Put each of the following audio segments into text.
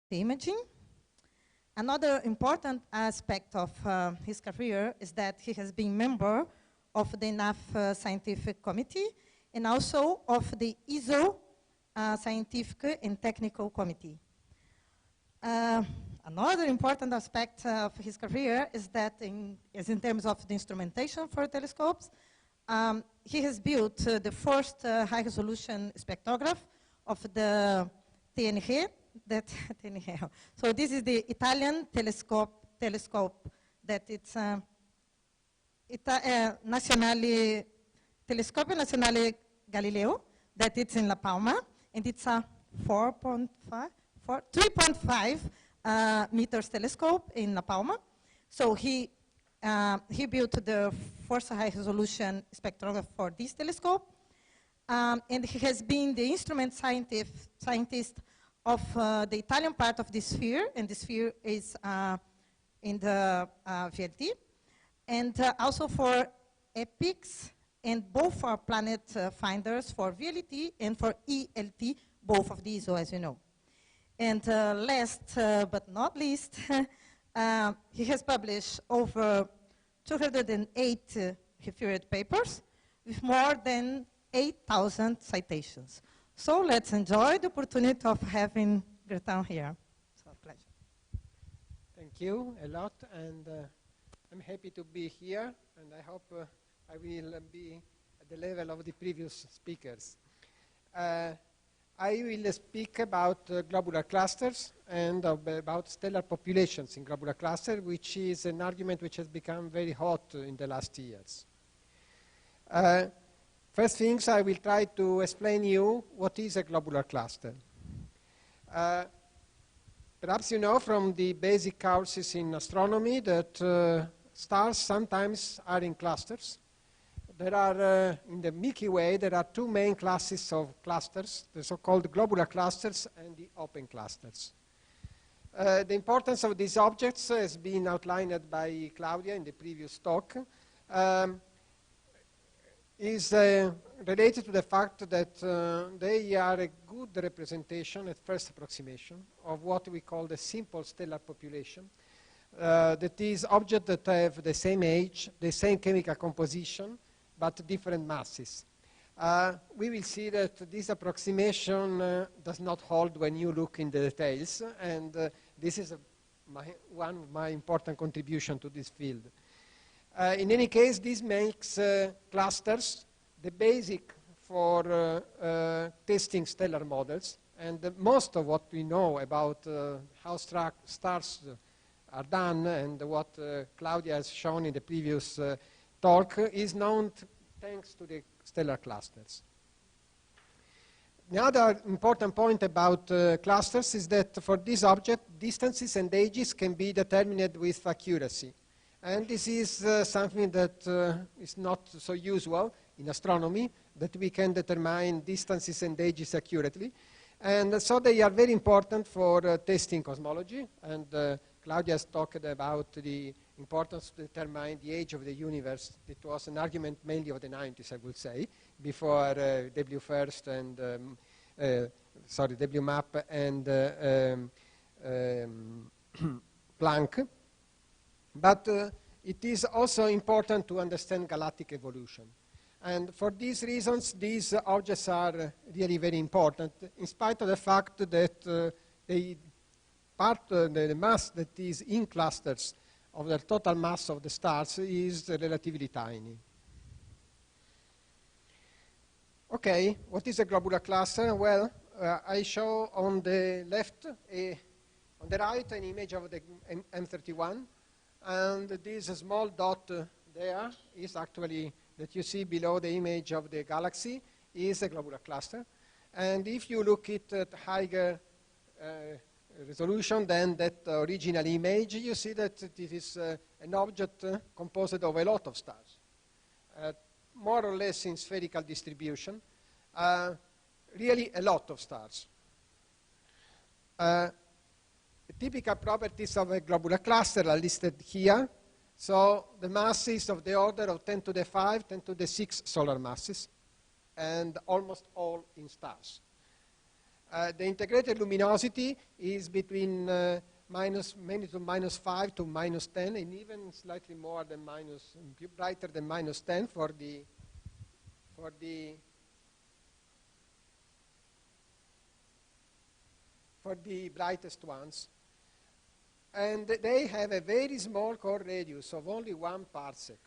the imaging. Another important aspect of his career is that he has been member of the NAF Scientific Committee and also of the ISO Scientific and Technical Committee. Another important aspect of his career is that in terms of the instrumentation for telescopes, he has built the first high-resolution spectrograph of the TNG. So this is the Italian telescope that it's Telescopio Nazionale Galileo, that it's in La Palma, and it's a 3.5 meters telescope in La Palma. So he built the first high-resolution spectrograph for this telescope, and he has been the instrument scientist of the Italian part of the sphere, and the sphere is in the VLT, and also for EPICS, and both for planet finders for VLT and for ELT, both of these, as you know. And last but not least, he has published over 208 referred papers with more than 8,000 citations. So let's enjoy the opportunity of having Gratton here. So pleasure. Thank you a lot, and I'm happy to be here, and I hope I will be at the level of the previous speakers. I will speak about globular clusters and about stellar populations in globular clusters, which is an argument which has become very hot in the last years. First things, I will try to explain you what is a globular cluster. Perhaps you know from the basic courses in astronomy that stars sometimes are in clusters. There are, in the Milky Way, there are two main classes of clusters, the so-called globular clusters and the open clusters. The importance of these objects has been outlined by Claudia in the previous talk. Is related to the fact that they are a good representation at first approximation of what we call the simple stellar population. That is objects that have the same age, the same chemical composition, but different masses. We will see that this approximation does not hold when you look in the details, and this is one of my important contributions to this field. In any case, this makes clusters the basic for testing stellar models, and most of what we know about how stars are done and what Claudia has shown in the previous talk is known thanks to the stellar clusters. The other important point about clusters is that for this object, distances and ages can be determined with accuracy. And this is something that is not so usual in astronomy, that we can determine distances and ages accurately. And so they are very important for testing cosmology. And Claudia has talked about the importance to determine the age of the universe. It was an argument mainly of the 90s, I would say, before WMAP and Planck. But it is also important to understand galactic evolution. And for these reasons, these objects are really very important, in spite of the fact that the mass that is in clusters of the total mass of the stars is relatively tiny. Okay, what is a globular cluster? Well, I show on the left, on the right, an image of the M31. And this small dot there is actually, that you see below the image of the galaxy, is a globular cluster. And if you look at higher resolution than that original image, you see that it is an object composed of a lot of stars, more or less in spherical distribution, really a lot of stars. The typical properties of a globular cluster are listed here. So the mass is of the order of 10 to the 5, 10 to the 6 solar masses, and almost all in stars. The integrated luminosity is between magnitude -5 to -10, and even slightly more than brighter than -10 for the brightest ones. And they have a very small core radius of only 1 parsec.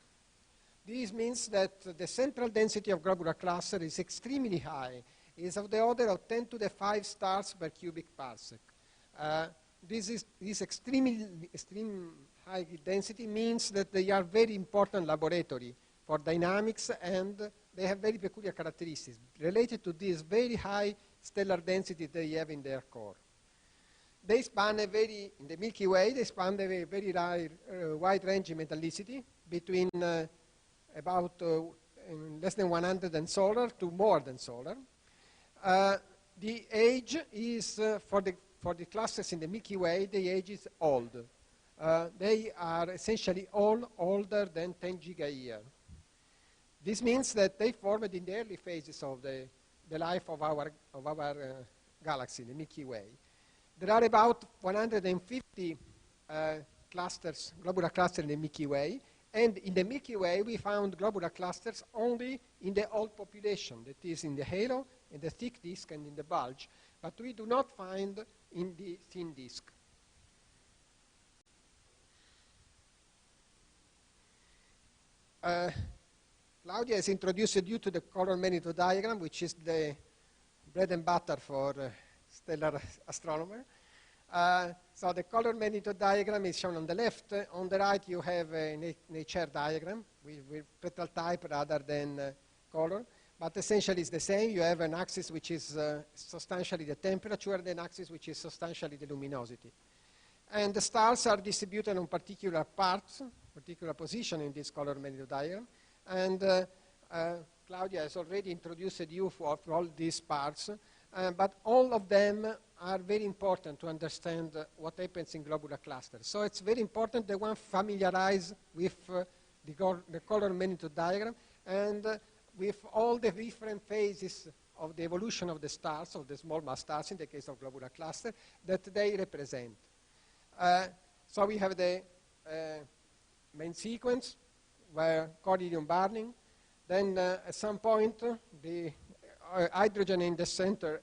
This means that the central density of globular cluster is extremely high. It is of the order of 10 to the 5 stars per cubic parsec. This extreme high density means that they are very important laboratory for dynamics, and they have very peculiar characteristics related to this very high stellar density they have in their core. They span in the Milky Way, they span a very wide range in metallicity between about less than 100 and solar to more than solar. The age is, for the clusters in the Milky Way, the age is old. They are essentially all older than 10 gigayear. This means that they formed in the early phases of the life of our galaxy, the Milky Way. There are about 150 globular clusters in the Milky Way, and in the Milky Way we found globular clusters only in the old population, that is in the halo, in the thick disk, and in the bulge, but we do not find in the thin disk. Claudia has introduced you to the color magnitude diagram, which is the bread and butter for stellar astronomer. So the color magnitude diagram is shown on the left. On the right you have a nature diagram with petal type rather than color, but essentially it's the same. You have an axis which is substantially the temperature and an axis which is substantially the luminosity. And the stars are distributed on particular parts, particular position in this color magnitude diagram. And Claudia has already introduced you for all these parts, but all of them are very important to understand what happens in globular clusters. So it's very important that one familiarize with the color magnitude diagram and with all the different phases of the evolution of the stars, of the small mass stars in the case of globular cluster, that they represent. So we have the main sequence where core helium burning. Then at some point the hydrogen in the center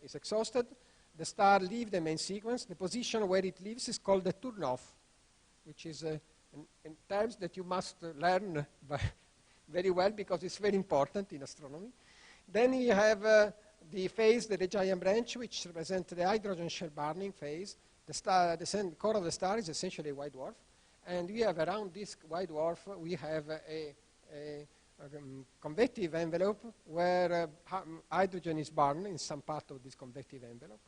is exhausted. The star leaves the main sequence. The position where it leaves is called the turn-off, which is in terms that you must learn very well because it's very important in astronomy. Then you have the phase, the giant branch, which represents the hydrogen shell burning phase. The core of the star is essentially a white dwarf. And we have around this white dwarf, we have a convective envelope where hydrogen is burned in some part of this convective envelope.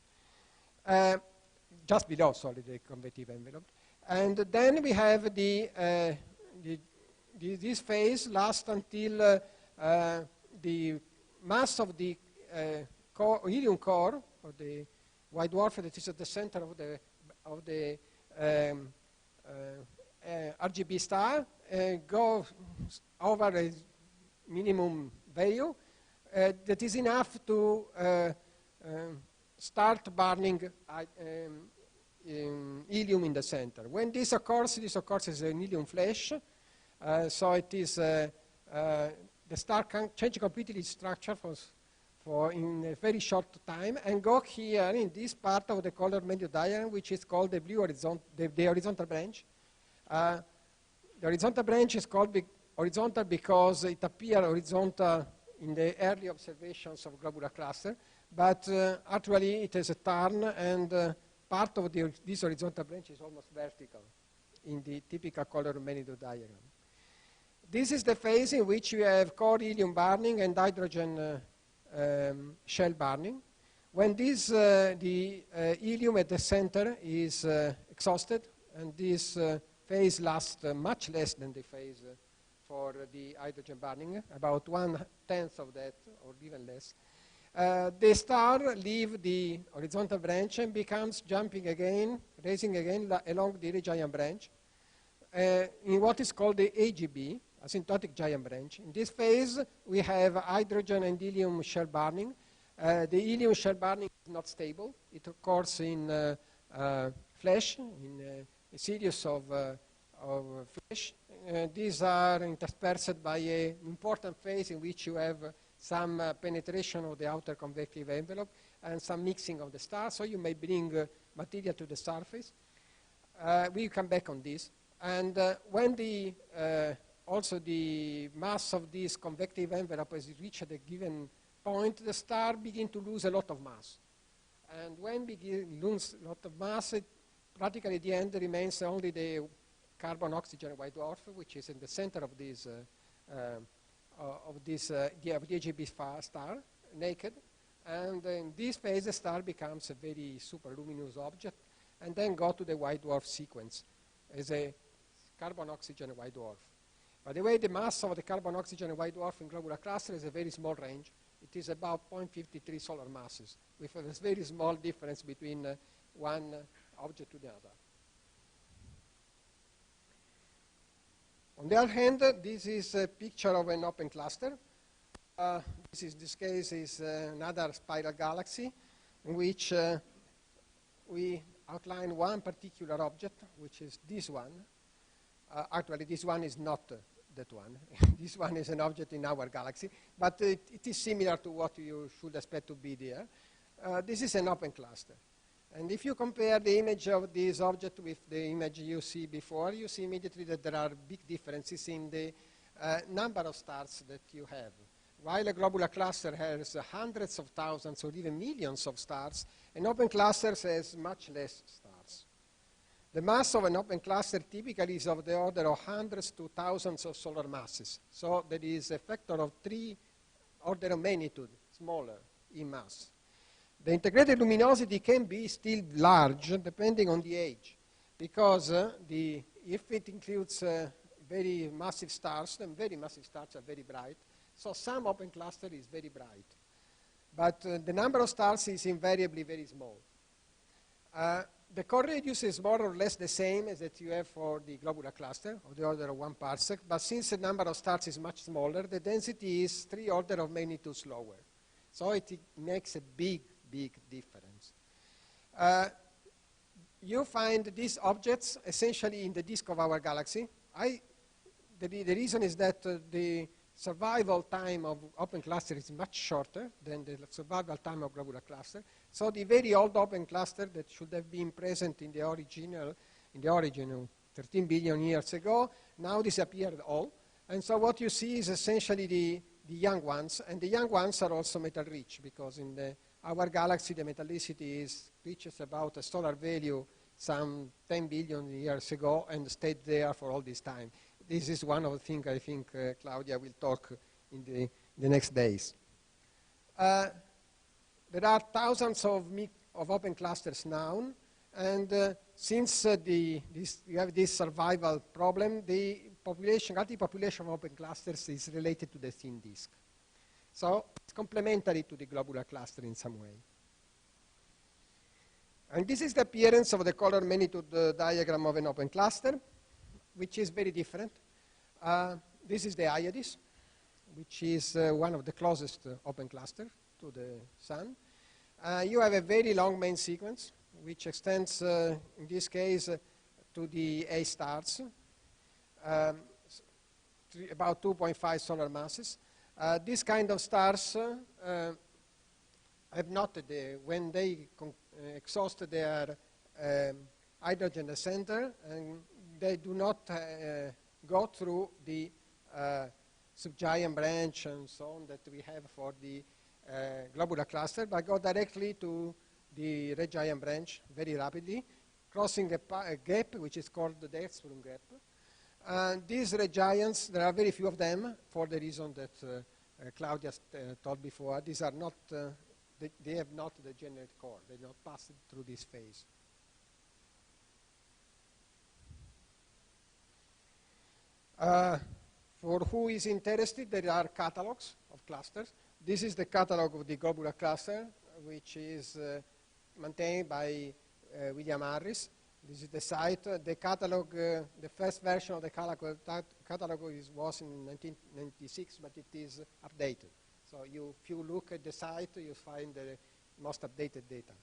Just below, sorry, the convective envelope. And then we have this phase lasts until the mass of the helium core, of the white dwarf that is at the center of the RGB star, goes over a minimum value that is enough to start burning helium in the center. When this occurs as an helium flash. So it is the star can change completely its structure for in a very short time and go here in this part of the color magnitude diagram, which is called the blue the horizontal branch. The horizontal branch is called horizontal because it appeared horizontal in the early observations of globular cluster, but actually it has a turn, and part of this horizontal branch is almost vertical in the typical color magnitude diagram. This is the phase in which you have core helium burning and hydrogen shell burning. When the helium at the center is exhausted, and this phase lasts much less than the phase for the hydrogen burning, about 1/10 of that, or even less. The star leaves the horizontal branch and becomes jumping again, raising again along the giant branch in what is called the AGB, asymptotic giant branch. In this phase, we have hydrogen and helium shell burning, The helium shell burning is not stable. It occurs in flash, in a series of flash. These are interspersed by an important phase in which you have some penetration of the outer convective envelope and some mixing of the stars, so you may bring material to the surface. We'll come back on this. And when also the mass of this convective envelope is reached at a given point, the star begins to lose a lot of mass. And when we lose a lot of mass, practically at the end remains only the carbon-oxygen white dwarf, which is in the center of this the AGB star, naked. And in this phase, the star becomes a very superluminous object, and then go to the white dwarf sequence as a carbon-oxygen white dwarf. By the way, the mass of the carbon-oxygen white dwarf in globular cluster is a very small range. It is about 0.53 solar masses, with a very small difference between one object to the other. On the other hand, this is a picture of an open cluster. This case is another spiral galaxy in which we outline one particular object, which is this one. Actually, this one is not that one. This one is an object in our galaxy, but it is similar to what you should expect to be there. This is an open cluster. And if you compare the image of this object with the image you see before, you see immediately that there are big differences in the number of stars that you have. While a globular cluster has hundreds of thousands or even millions of stars, an open cluster has much less stars. The mass of an open cluster typically is of the order of hundreds to thousands of solar masses. So there is a factor of 3 order of magnitude smaller in mass. The integrated luminosity can be still large depending on the age, because if it includes very massive stars, then very massive stars are very bright. So some open cluster is very bright. But the number of stars is invariably very small. The core radius is more or less the same as that you have for the globular cluster, of the order of 1 parsec. But since the number of stars is much smaller, the density is 3 order of magnitudes lower. So it makes a big difference. You find these objects essentially in the disk of our galaxy. The reason is that the survival time of open cluster is much shorter than the survival time of globular cluster. So the very old open cluster that should have been present in the origin 13 billion years ago now disappeared all. And so what you see is essentially the young ones, and the young ones are also metal rich, because in our galaxy the metallicity reaches about a solar value some 10 billion years ago and stayed there for all this time. This is one of the things I think Claudia will talk in the next days. There are thousands of open clusters now, and since you have this survival problem, the relative population of open clusters is related to the thin disk. So it's complementary to the globular cluster in some way. And this is the appearance of the color magnitude diagram of an open cluster, which is very different. This is the Hyades, which is one of the closest open clusters to the Sun. You have a very long main sequence, which extends, in this case, to the A stars, about 2.5 solar masses. These kind of stars have noted when they exhaust their hydrogen at the center, and they do not go through the subgiant branch and so on that we have for the globular cluster, but go directly to the red giant branch very rapidly, crossing a gap which is called the Terceira gap. And these red giants, there are very few of them for the reason that Claudia told before. These are not, they have not the degenerate core. They do not pass through this phase. For who is interested, there are catalogs of clusters. This is the catalog of the globular cluster, which is maintained by William Harris. This is the site. The catalog, the first version of the catalog was in 1996, but it is updated. So if you look at the site, you find the most updated data.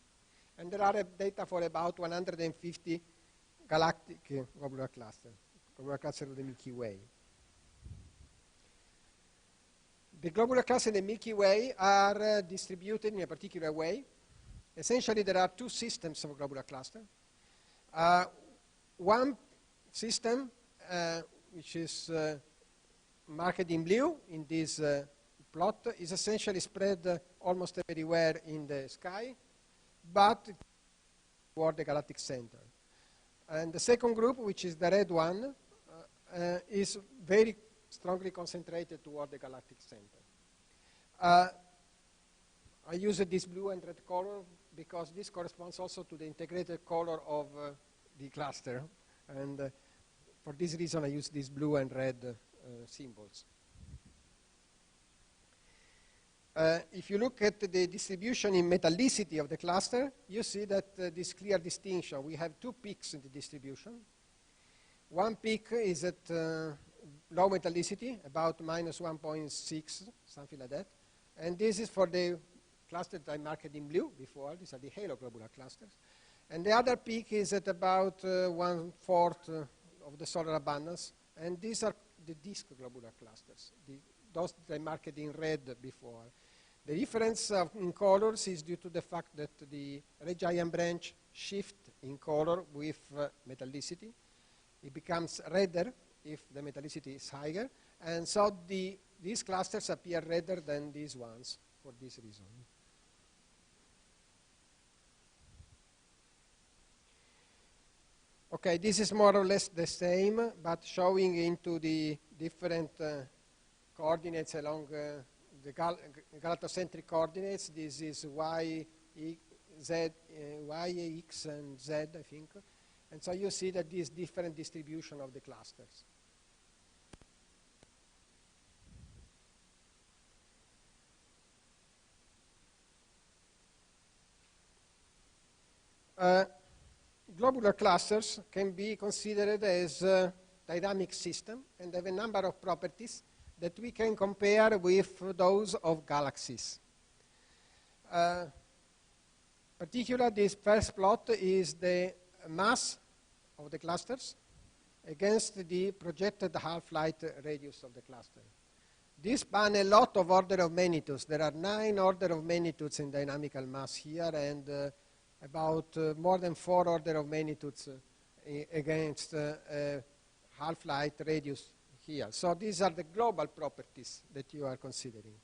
And there are data for about 150 galactic globular clusters of the Milky Way. The globular clusters in the Milky Way are distributed in a particular way. Essentially, there are two systems of globular cluster. One system, which is marked in blue in this plot, is essentially spread almost everywhere in the sky, but toward the galactic center. And the second group, which is the red one, is very strongly concentrated toward the galactic center. I use this blue and red color because this corresponds also to the integrated color of the cluster. And for this reason, I use these blue and red symbols. If you look at the distribution in metallicity of the cluster, you see that this clear distinction. We have two peaks in the distribution. One peak is at low metallicity, about minus 1.6, something like that. And this is for the cluster that I marked in blue before. These are the haloglobular clusters. And the other peak is at about 1/4 of the solar abundance. And these are the disk globular clusters, those that I marked in red before. The difference in colors is due to the fact that the red giant branch shifts in color with metallicity. It becomes redder if the metallicity is higher. And so these clusters appear redder than these ones for this reason. Okay, this is more or less the same, but showing into the different coordinates along the galactocentric coordinates. This is y, x, and z, I think. And so you see that this different distribution of the clusters. Globular clusters can be considered as a dynamic system and have a number of properties that we can compare with those of galaxies. Particularly, this first plot is the mass of the clusters against the projected half-light radius of the cluster. This span a lot of order of magnitudes. There are 9 order of magnitudes in dynamical mass here, and about more than 4 order of magnitudes against half-light radius here. So these are the global properties that you are considering.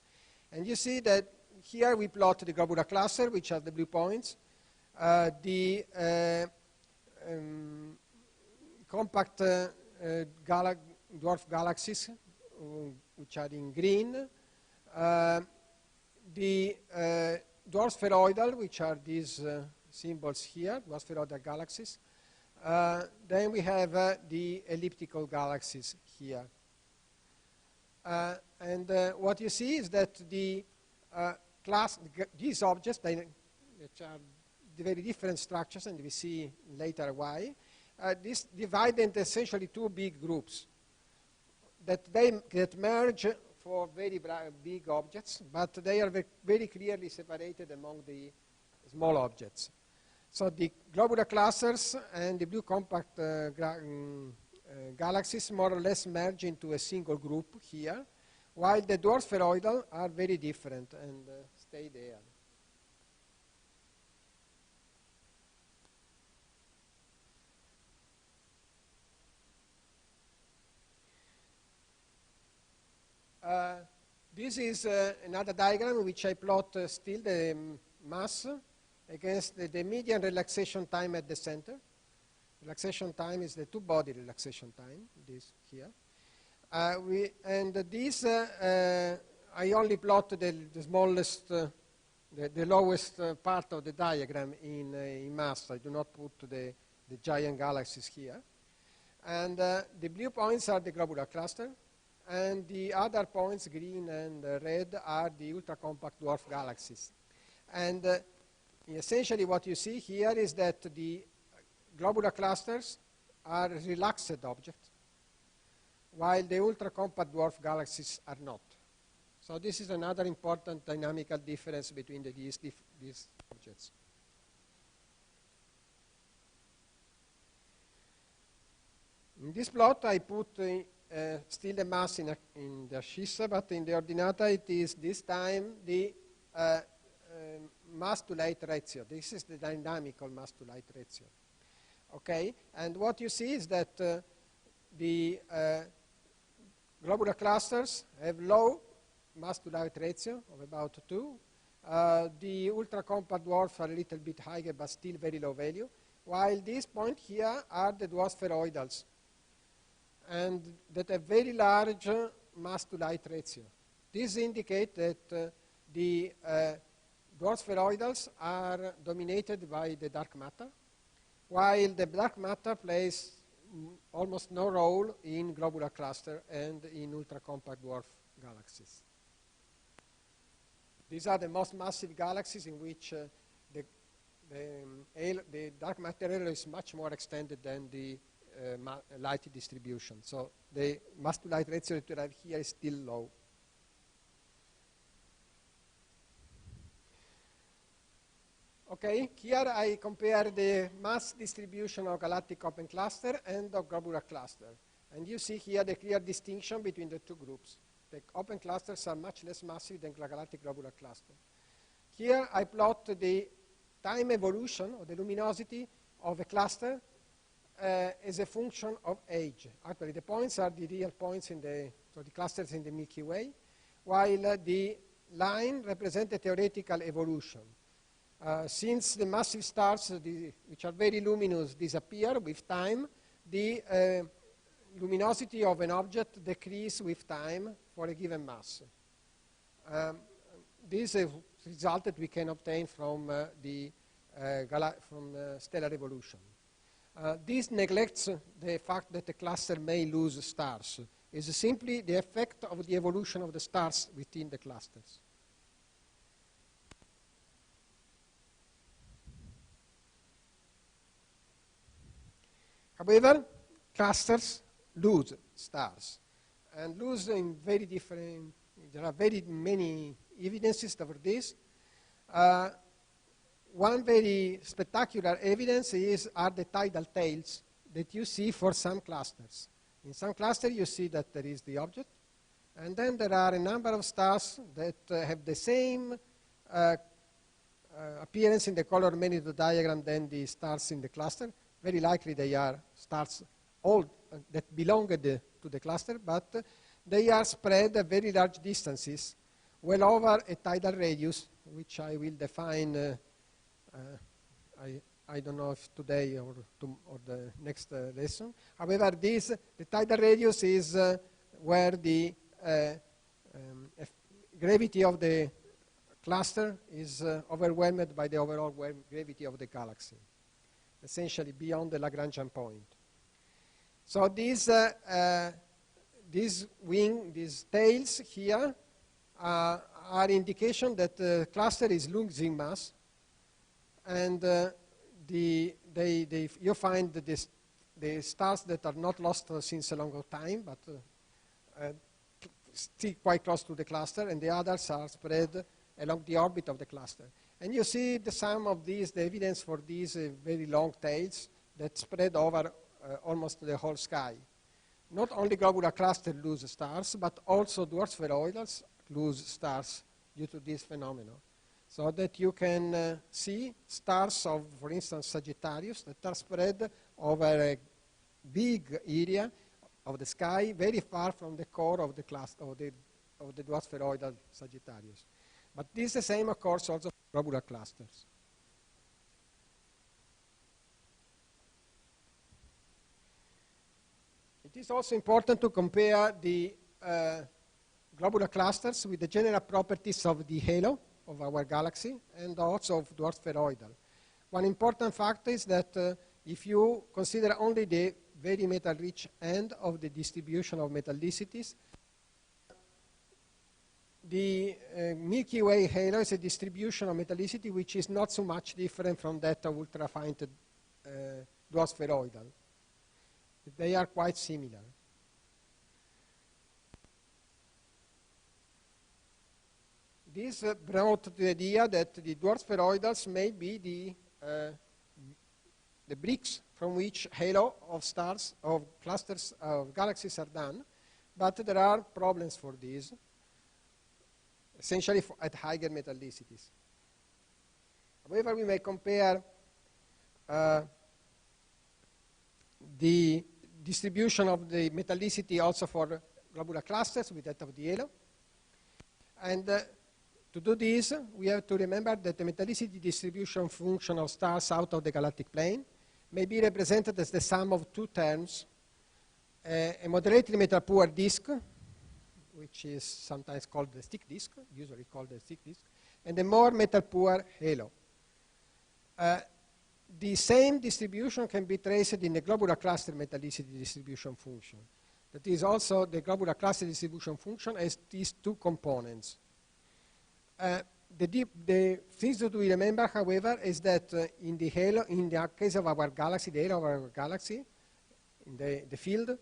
And you see that here we plot the globular cluster, which are the blue points, the compact dwarf galaxies, which are in green, the dwarf spheroidal, which are these symbols here, dwarf spheroidal galaxies. Then we have the elliptical galaxies here. And what you see is that these objects, which are very different structures, and we see later why, this divided into essentially 2 big groups that merge for very big objects, but they are very clearly separated among the small objects. So the globular clusters and the blue compact galaxies more or less merge into a single group here, while the dwarf spheroidal are very different and stay there. This is another diagram in which I plot still the mass against the median relaxation time at the center. Relaxation time is the two-body relaxation time, this here. I only plot the smallest, the lowest part of the diagram in mass. I do not put the giant galaxies here. And the blue points are the globular cluster. And the other points, green and red, are the ultra-compact dwarf galaxies. And essentially what you see here is that the globular clusters are relaxed objects, while the ultra-compact dwarf galaxies are not. So this is another important dynamical difference between these objects. In this plot, I put still the mass in the scissa, but in the ordinata, it is this time the mass to light ratio. This is the dynamical mass to light ratio. Okay, and what you see is that the globular clusters have low mass to light ratio of about 2. The ultra compact dwarfs are a little bit higher, but still very low value, while these points here are the dwarf spheroidals, and that have very large mass to light ratio. This indicates that the dwarf spheroidals are dominated by the dark matter, while the dark matter plays almost no role in globular cluster and in ultra compact dwarf galaxies. These are the most massive galaxies in which the dark matter halo is much more extended than the light distribution. So the mass to light ratio that we have here is still low. Okay, here I compare the mass distribution of galactic open cluster and of globular cluster. And you see here the clear distinction between the two groups. The open clusters are much less massive than the galactic globular cluster. Here I plot the time evolution of the luminosity of a cluster as a function of age. Actually, the points are the real points in the clusters in the Milky Way, while the line represents the theoretical evolution. Since the massive stars, which are very luminous, disappear with time, the luminosity of an object decreases with time for a given mass. This is a result that we can obtain from stellar evolution. This neglects the fact that a cluster may lose stars. It's simply the effect of the evolution of the stars within the clusters. However, clusters lose stars, and lose in very different, there are very many evidences for this. One very spectacular evidence are the tidal tails that you see for some clusters. In some clusters you see that there is the object, and then there are a number of stars that have the same appearance in the color magnitude diagram than the stars in the cluster. Very likely they are stars that belong to the cluster, but they are spread at very large distances, well over a tidal radius, which I will define, I don't know if today or the next lesson. However, the tidal radius is where the gravity of the cluster is overwhelmed by the overall gravity of the galaxy, essentially beyond the Lagrangian point. So these tails here are indication that the cluster is losing mass, and you find the stars that are not lost since a long time, but still quite close to the cluster, and the others are spread along the orbit of the cluster. And you see the sum of these, the evidence for these very long tails that spread over almost the whole sky. Not only globular clusters lose stars, but also dwarf spheroidals lose stars due to this phenomenon. So that you can see stars of, for instance, Sagittarius, that are spread over a big area of the sky, very far from the core of the cluster of the dwarf spheroidal Sagittarius. But this the same occurs also for globular clusters. It is also important to compare the globular clusters with the general properties of the halo of our galaxy and also of dwarf spheroidal. One important fact is that if you consider only the very metal-rich end of the distribution of metallicities, the Milky Way halo is a distribution of metallicity which is not so much different from that of ultrafine dwarf spheroidal. They are quite similar. this brought to the idea that the dwarf spheroidals may be the bricks from which halo of stars, of clusters of galaxies are done, but there are problems for this, essentially at higher metallicities. However, we may compare the distribution of the metallicity also for globular clusters with that of the halo. And to do this, we have to remember that the metallicity distribution function of stars out of the galactic plane may be represented as the sum of two terms, a moderately metal-poor disk, which is sometimes called the stick disk, usually called the stick disk, and a more metal-poor halo. The same distribution can be traced in the globular cluster metallicity distribution function. That is also the globular cluster distribution function has these two components. The things that we remember, however, is that in the halo, in the case of our galaxy, the halo of our galaxy, in the field,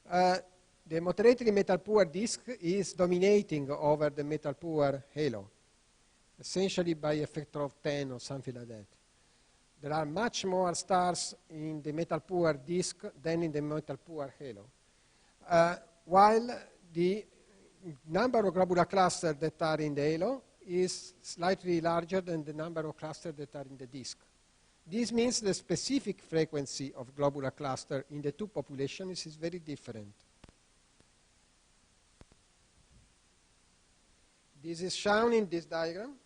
the moderately metal-poor disk is dominating over the metal-poor halo, essentially by a factor of 10 or something like that. There are much more stars in the metal-poor disk than in the metal-poor halo. While the number of globular clusters that are in the halo is slightly larger than the number of clusters that are in the disk. This means the specific frequency of globular cluster in the two populations is very different. This is shown in this diagram.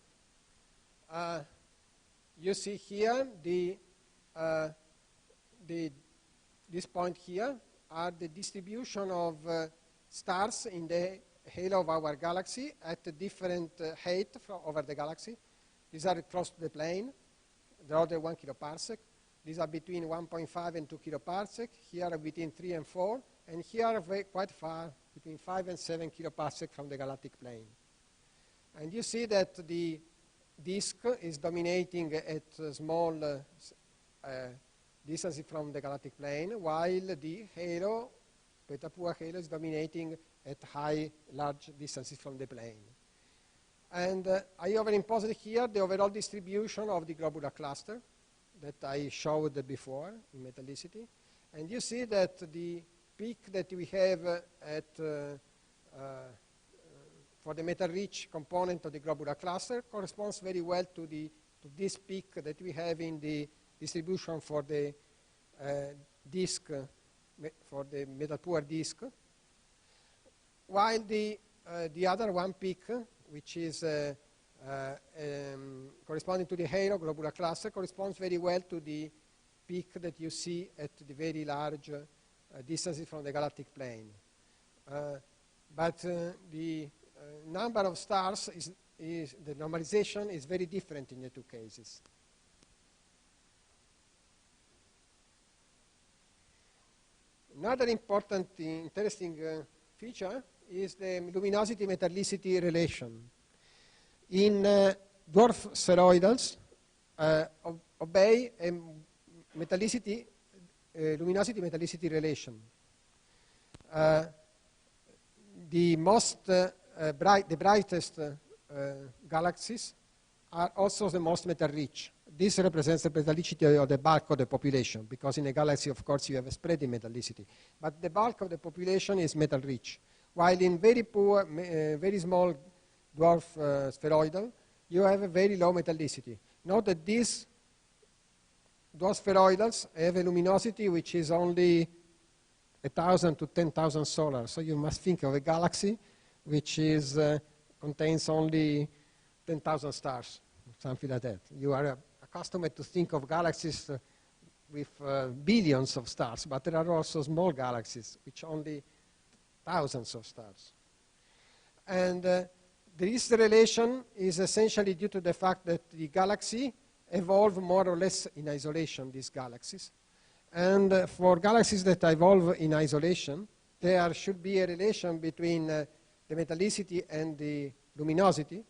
You see here this point here are the distribution of stars in the halo of our galaxy at a different height over the galaxy. These are close to the plane. The other 1 kiloparsec. These are between 1.5 and 2 kiloparsec. Here are between 3 and 4. And here are quite far, between 5 and 7 kiloparsec from the galactic plane. And you see that the disk is dominating at small distances from the galactic plane, while the halo, beta-poor halo, is dominating at large distances from the plane. And I overimposed here the overall distribution of the globular cluster that I showed before in metallicity. And you see that the peak that we have for the metal-rich component of the globular cluster corresponds very well to this peak that we have in the distribution for the disk, for the metal-poor disk, while the other one peak, which is corresponding to the halo globular cluster, corresponds very well to the peak that you see at the very large distances from the galactic plane. But the number of stars the normalization is very different in the two cases. Another important, interesting feature is the luminosity metallicity relation. In dwarf spheroidals, obey a luminosity metallicity relation. The brightest galaxies are also the most metal-rich. This represents the metallicity of the bulk of the population, because in a galaxy, of course, you have a spread in metallicity. But the bulk of the population is metal-rich, while in very poor, very small dwarf spheroidal, you have a very low metallicity. Note that these dwarf spheroidals have a luminosity which is only 1,000 to 10,000 solar. So you must think of a galaxy which is contains only 10,000 stars, something like that. You are accustomed to think of galaxies with billions of stars, but there are also small galaxies which only thousands of stars. And this relation is essentially due to the fact that the galaxy evolve more or less in isolation, these galaxies. And for galaxies that evolve in isolation, there should be a relation between the metallicity and the luminosity,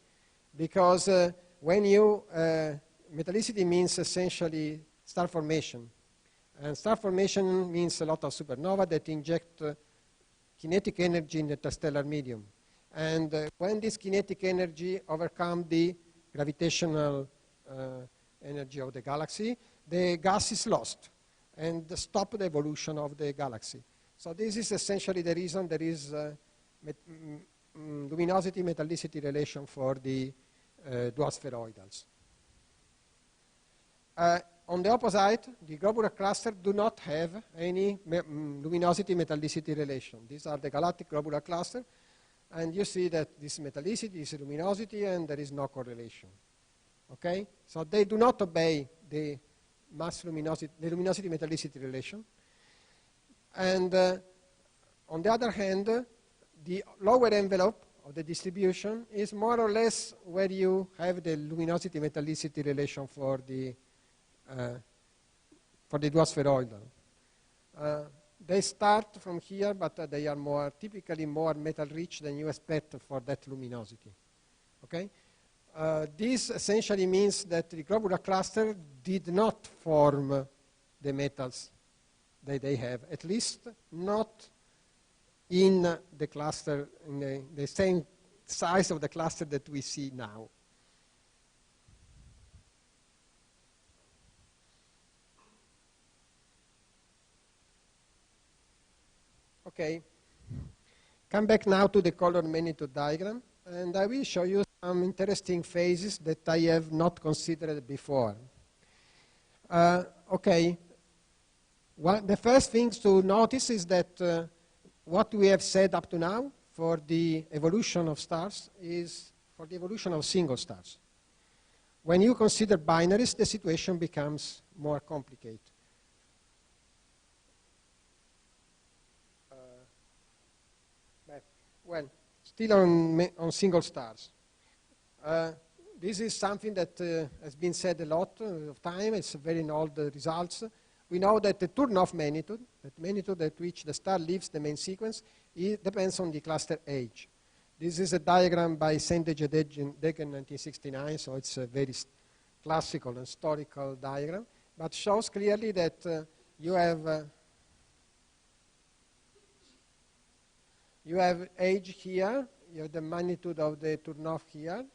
because when you, metallicity means essentially star formation. And star formation means a lot of supernova that inject kinetic energy in the interstellar medium. And when this kinetic energy overcomes the gravitational energy of the galaxy, the gas is lost and stop the evolution of the galaxy. So this is essentially the reason there is luminosity-metallicity relation for the dwarf spheroidals. On the opposite, the globular cluster do not have any luminosity-metallicity relation. These are the galactic globular cluster, and you see that this metallicity is luminosity, and there is no correlation. Okay, so they do not obey the mass luminosity, the luminosity-metallicity relation. And on the other hand, the lower envelope of the distribution is more or less where you have the luminosity-metallicity relation for the dwarf spheroidal. They start from here, but they are typically more metal-rich than you expect for that luminosity. Okay, this essentially means that the globular cluster did not form the metals that they have, at least not in the cluster, in the same size of the cluster that we see now. Okay, come back now to the color magnitude diagram, and I will show you some interesting phases that I have not considered before. Okay, the first thing to notice is that what we have said up to now for the evolution of stars is for the evolution of single stars. When you consider binaries, the situation becomes more complicated. Well, still on single stars. This is something that has been said a lot of time. It's very old results. We know that the turn-off magnitude, that magnitude at which the star leaves the main sequence, depends on the cluster age. This is a diagram by Sandage-Degg in 1969, so it's a very classical and historical diagram, but shows clearly that you have age here, you have the magnitude of the turn-off here,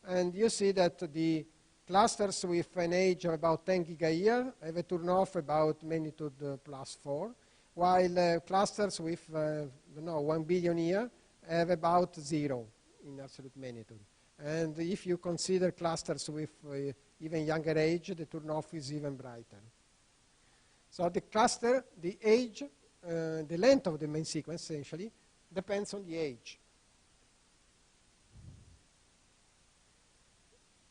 and you see that the clusters with an age of about 10 gigayear have a turn-off about magnitude +4, while clusters with 1 billion year have about 0 in absolute magnitude. And if you consider clusters with even younger age, the turn-off is even brighter. So the cluster, the age, the length of the main sequence essentially depends on the age.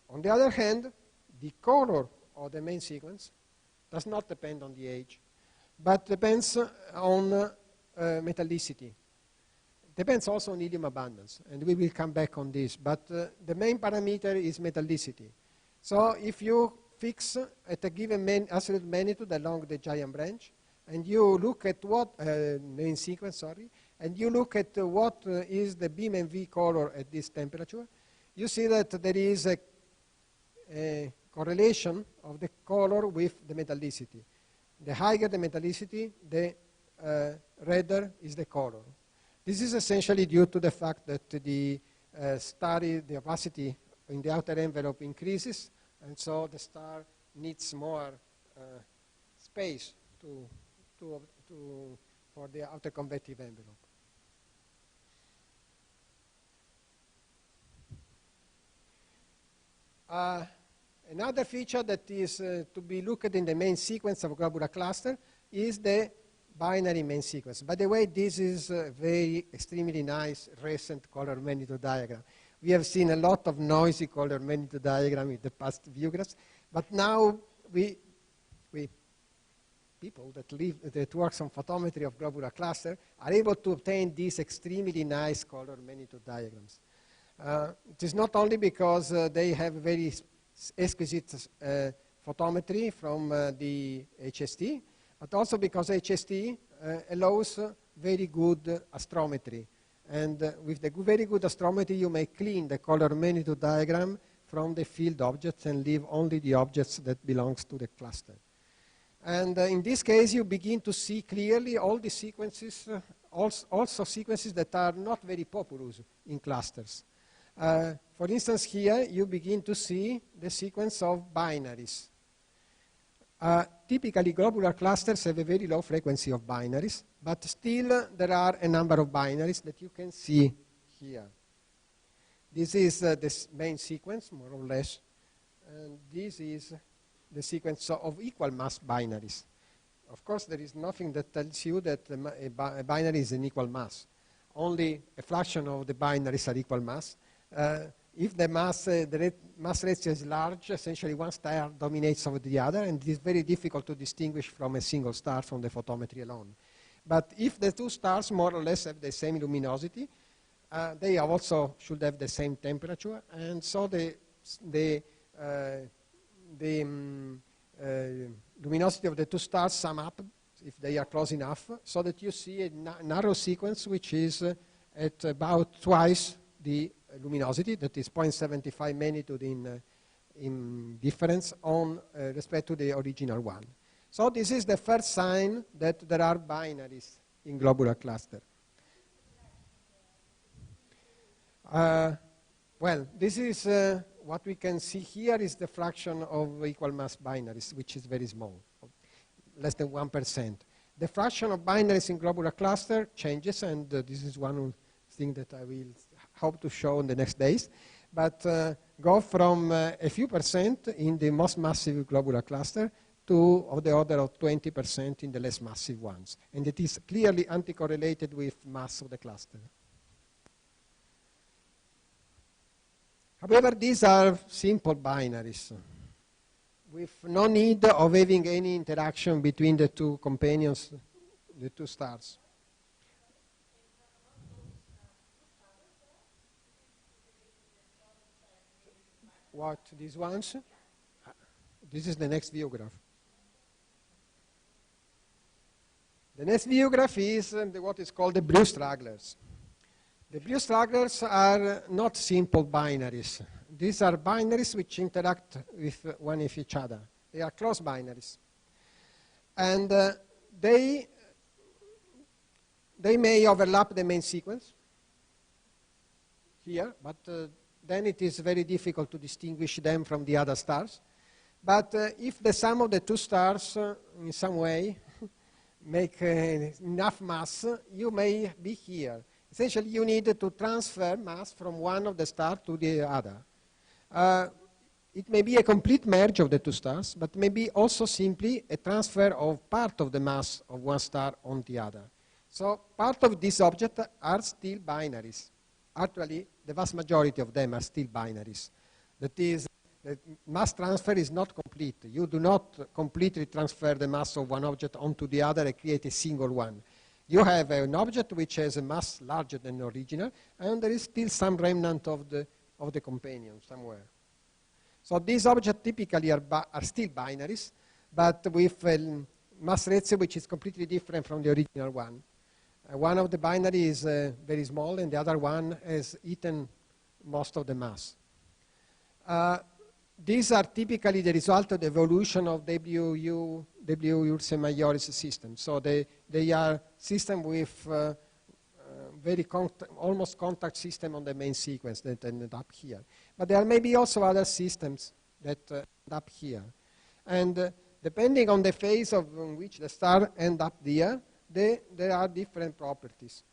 On the other hand, the color of the main sequence does not depend on the age, but depends on metallicity. Depends also on helium abundance, and we will come back on this, but the main parameter is metallicity. So if you fix at a given absolute magnitude along the giant branch, and you look at what, main sequence, sorry, and you look at what is the beam and V color at this temperature, you see that there is a correlation of the color with the metallicity. The higher the metallicity, the redder is the color. This is essentially due to the fact that the opacity in the outer envelope increases, and so the star needs more space for the outer convective envelope. Another feature that is to be looked at in the main sequence of a globular cluster is the binary main sequence. By the way, this is a very extremely nice recent color magnitude diagram. We have seen a lot of noisy color magnitude diagram in the past view graphs, but now people that works on photometry of globular cluster are able to obtain these extremely nice color magnitude diagrams. It is not only because they have very exquisite photometry from the HST, but also because HST allows very good astrometry. And with the very good astrometry, you may clean the color magnitude diagram from the field objects and leave only the objects that belongs to the cluster. And in this case, you begin to see clearly all the sequences, also sequences that are not very populous in clusters. For instance, here you begin to see the sequence of binaries. Typically, globular clusters have a very low frequency of binaries, but still there are a number of binaries that you can see here. This is the main sequence, more or less, and this is the sequence of equal mass binaries. Of course, there is nothing that tells you that a binary is an equal mass. Only a fraction of the binaries are equal mass. If the mass ratio is large, essentially one star dominates over the other, and it is very difficult to distinguish from a single star from the photometry alone. But if the two stars more or less have the same luminosity, they also should have the same temperature, and so the luminosity of the two stars sum up if they are close enough, so that you see a narrow sequence which is at about twice the luminosity, that is 0.75 magnitude in difference on respect to the original one. So this is the first sign that there are binaries in globular cluster. Well, this is what we can see here is the fraction of equal mass binaries, which is very small, less than 1%. The fraction of binaries in globular cluster changes, and this is one thing that I will hope to show in the next days, but go from a few percent in the most massive globular cluster to of the order of 20% in the less massive ones. And it is clearly anticorrelated with mass of the cluster. However, these are simple binaries with no need of having any interaction between the two companions, the two stars. What, these ones? This is the next view graph. The next view graph is what is called the blue stragglers. The blue stragglers are not simple binaries. These are binaries which interact with one of each other. They are close binaries. And they may overlap the main sequence here, but then it is very difficult to distinguish them from the other stars. But if the sum of the two stars in some way make enough mass, you may be here. Essentially, you need to transfer mass from one of the stars to the other. It may be a complete merge of the two stars, but maybe also simply a transfer of part of the mass of one star on the other. So part of this object are still binaries. Actually, the vast majority of them are still binaries. That is, the mass transfer is not complete. You do not completely transfer the mass of one object onto the other and create a single one. You have an object which has a mass larger than the original, and there is still some remnant of the companion somewhere. So these objects typically are still binaries, but with a mass ratio which is completely different from the original one. One of the binary is very small, and the other one has eaten most of the mass. These are typically the result of the evolution of W Ursae Majoris system. So they are systems with almost contact system on the main sequence that ended up here. But there may be also other systems that end up here. And depending on the phase in which the star end up there are different properties.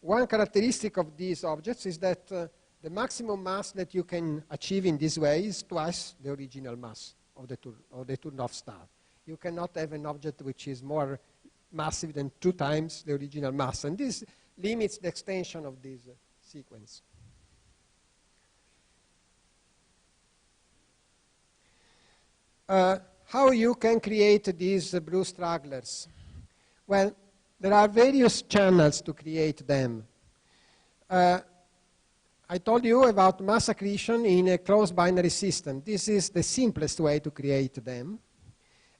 One characteristic of these objects is that the maximum mass that you can achieve in this way is twice the original mass of the Turnoff star. You cannot have an object which is more massive than 2 times the original mass, and this limits the extension of this sequence. How you can create these blue stragglers? Well, there are various channels to create them. I told you about mass accretion in a closed binary system. This is the simplest way to create them.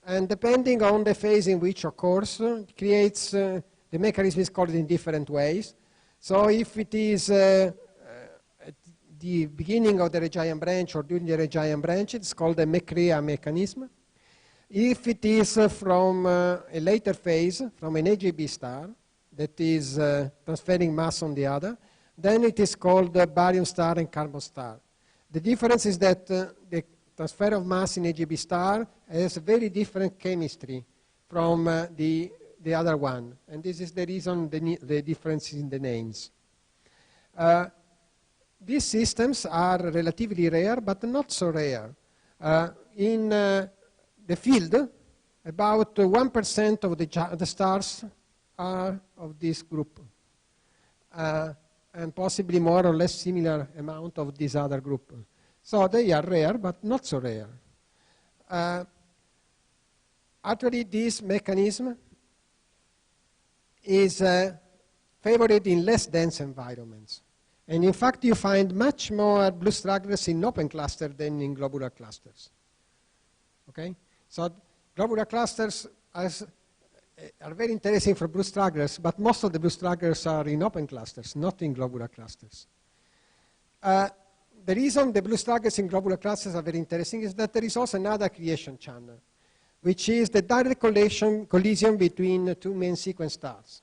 And depending on the phase in which occurs, creates the mechanism is called in different ways. So if it is at the beginning of the Regian branch or during the Regian branch, it's called the McCrea mechanism. If it is from a later phase, from an AGB star, that is transferring mass on the other, then it is called barium star and carbon star. The difference is that the transfer of mass in AGB star has a very different chemistry from the other one. And this is the reason the difference in the names. These systems are relatively rare, but not so rare. In the field, about 1% of the stars are of this group, and possibly more or less similar amount of this other group. So they are rare, but not so rare. Actually, this mechanism is favored in less dense environments. And in fact, you find much more blue stragglers in open clusters than in globular clusters. Okay? So globular clusters are very interesting for blue stragglers, but most of the blue stragglers are in open clusters, not in globular clusters. The reason the blue stragglers in globular clusters are very interesting is that there is also another creation channel, which is the direct collision between two main sequence stars.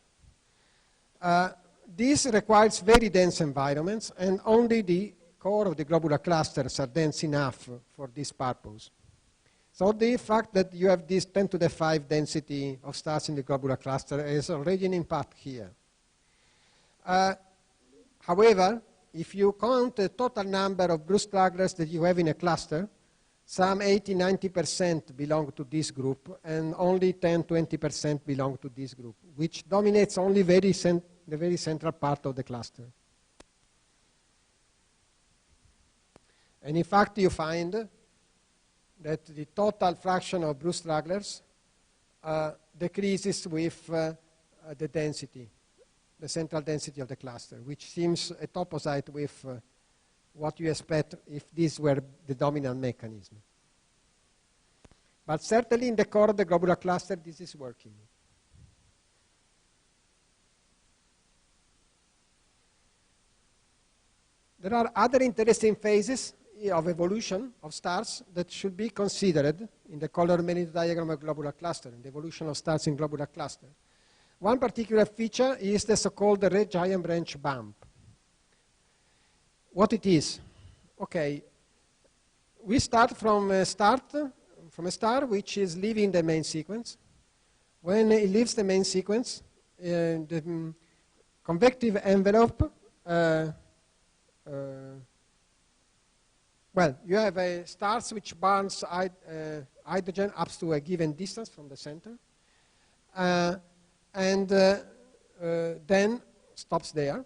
This requires very dense environments, and only the core of the globular clusters are dense enough for this purpose. So the fact that you have this 10 to the 5 density of stars in the globular cluster is already an impact here. However, if you count the total number of blue stragglers that you have in a cluster, some 80–90% belong to this group, and only 10–20% belong to this group, which dominates only the very central part of the cluster. And in fact, you find that the total fraction of blue stragglers decreases with the density, the central density of the cluster, which seems at opposite with what you expect if this were the dominant mechanism. But certainly in the core of the globular cluster, this is working. There are other interesting phases of evolution of stars that should be considered in the color magnitude diagram of globular cluster, in the evolution of stars in globular cluster. One particular feature is the so-called red giant branch bump. What it is? Okay, we start from a star which is leaving the main sequence. When it leaves the main sequence, the convective envelope well, you have stars which burns hydrogen up to a given distance from the center, and then stops there.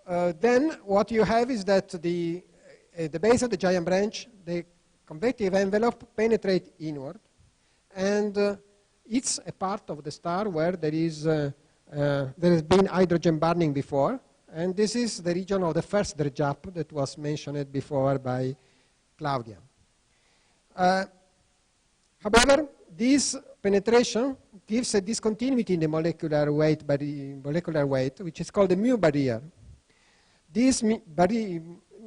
Then what you have is that at the base of the giant branch, the convective envelope penetrates inward, and it's a part of the star where there has been hydrogen burning before. And this is the region of the first dredge up that was mentioned before by Claudia. However, this penetration gives a discontinuity in the molecular weight, which is called the mu barrier. This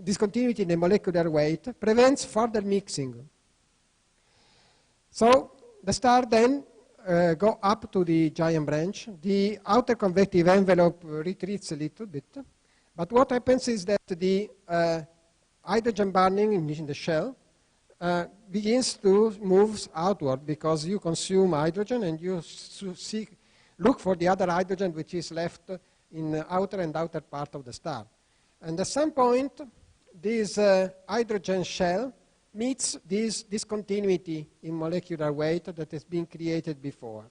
discontinuity in the molecular weight prevents further mixing. So the star then go up to the giant branch. The outer convective envelope retreats a little bit. But what happens is that the hydrogen burning in the shell begins to move outward because you consume hydrogen and you look for the other hydrogen which is left in the outer and outer part of the star. And at some point, this hydrogen shell meets this discontinuity in molecular weight that has been created before.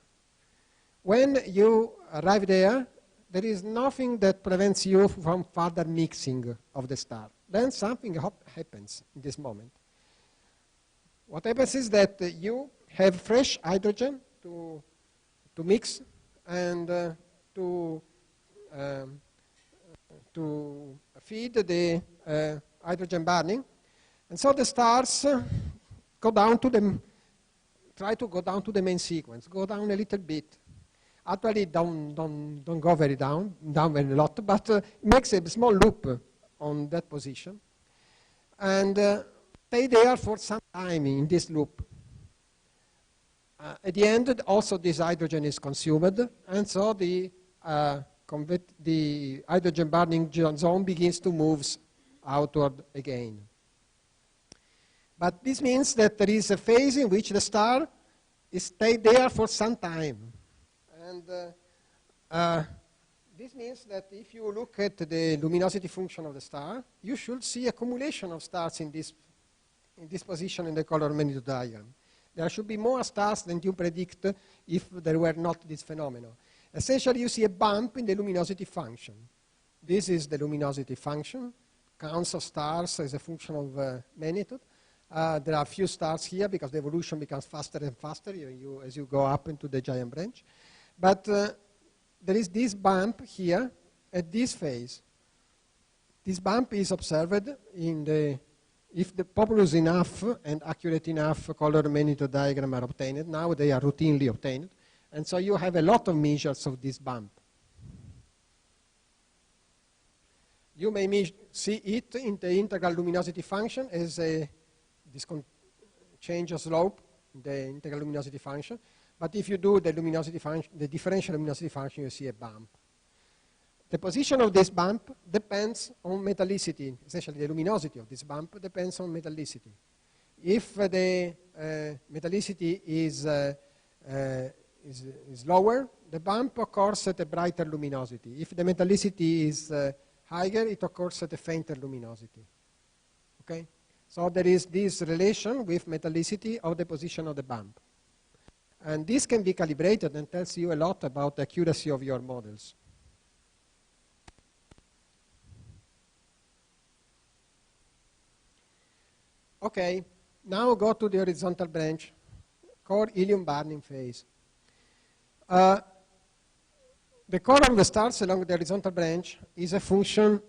When you arrive there, there is nothing that prevents you from further mixing of the star. Then something happens in this moment. What happens is that you have fresh hydrogen to mix and to feed the hydrogen burning. And so the stars try to go down to the main sequence, go down a little bit. Actually, don't go very down very lot, but makes a small loop on that position. And stay there for some time in this loop. At the end, also this hydrogen is consumed, and so the hydrogen burning zone begins to move outward again. But this means that there is a phase in which the star is stayed there for some time. And this means that if you look at the luminosity function of the star, you should see accumulation of stars in this position in the color magnitude diagram. There should be more stars than you predict if there were not this phenomenon. Essentially, you see a bump in the luminosity function. This is the luminosity function. Counts of stars as a function of magnitude. There are few stars here because the evolution becomes faster and faster as you go up into the giant branch. But there is this bump here at this phase. This bump is observed if the populous enough and accurate enough color magnitude diagram are obtained. Now they are routinely obtained. And so you have a lot of measures of this bump. You may see it in the integral luminosity function as this change of slope in the integral luminosity function. But if you do the luminosity function, the differential luminosity function, you see a bump. The position of this bump depends on metallicity. Essentially, the luminosity of this bump depends on metallicity. If the metallicity is lower, the bump occurs at a brighter luminosity. If the metallicity is higher, it occurs at a fainter luminosity. Okay? So there is this relation with metallicity of the position of the bump. And this can be calibrated and tells you a lot about the accuracy of your models. Okay, now go to the horizontal branch, called helium burning phase. The color of the stars along the horizontal branch is a function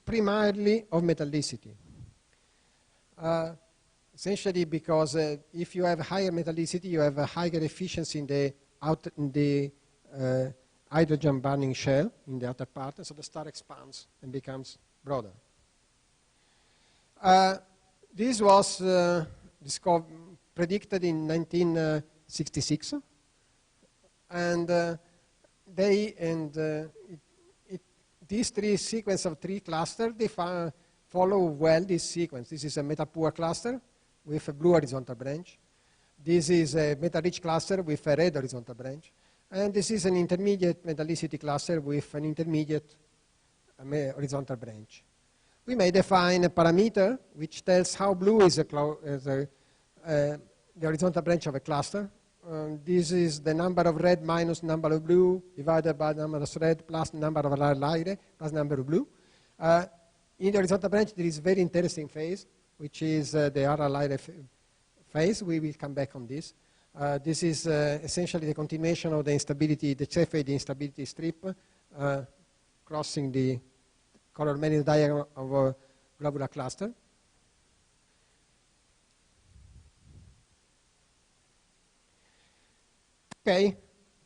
primarily of metallicity. Essentially because if you have higher metallicity, you have a higher efficiency in the hydrogen burning shell in the outer part, and so the star expands and becomes broader. This was predicted in 1966, and these three sequence of three clusters, they follow well this sequence. This is a metal-poor cluster with a blue horizontal branch. This is a metal-rich cluster with a red horizontal branch. And this is an intermediate metallicity cluster with an intermediate horizontal branch. We may define a parameter which tells how blue is the horizontal branch of a cluster. This is the number of red minus number of blue divided by the number of red plus number of Rayleigh plus number of blue. In the horizontal branch, there is a very interesting phase, which is the Rayleigh phase. We will come back on this. This is essentially the continuation of the instability, the Cepheid instability strip, crossing the color magnitude diagram of a globular cluster. Okay,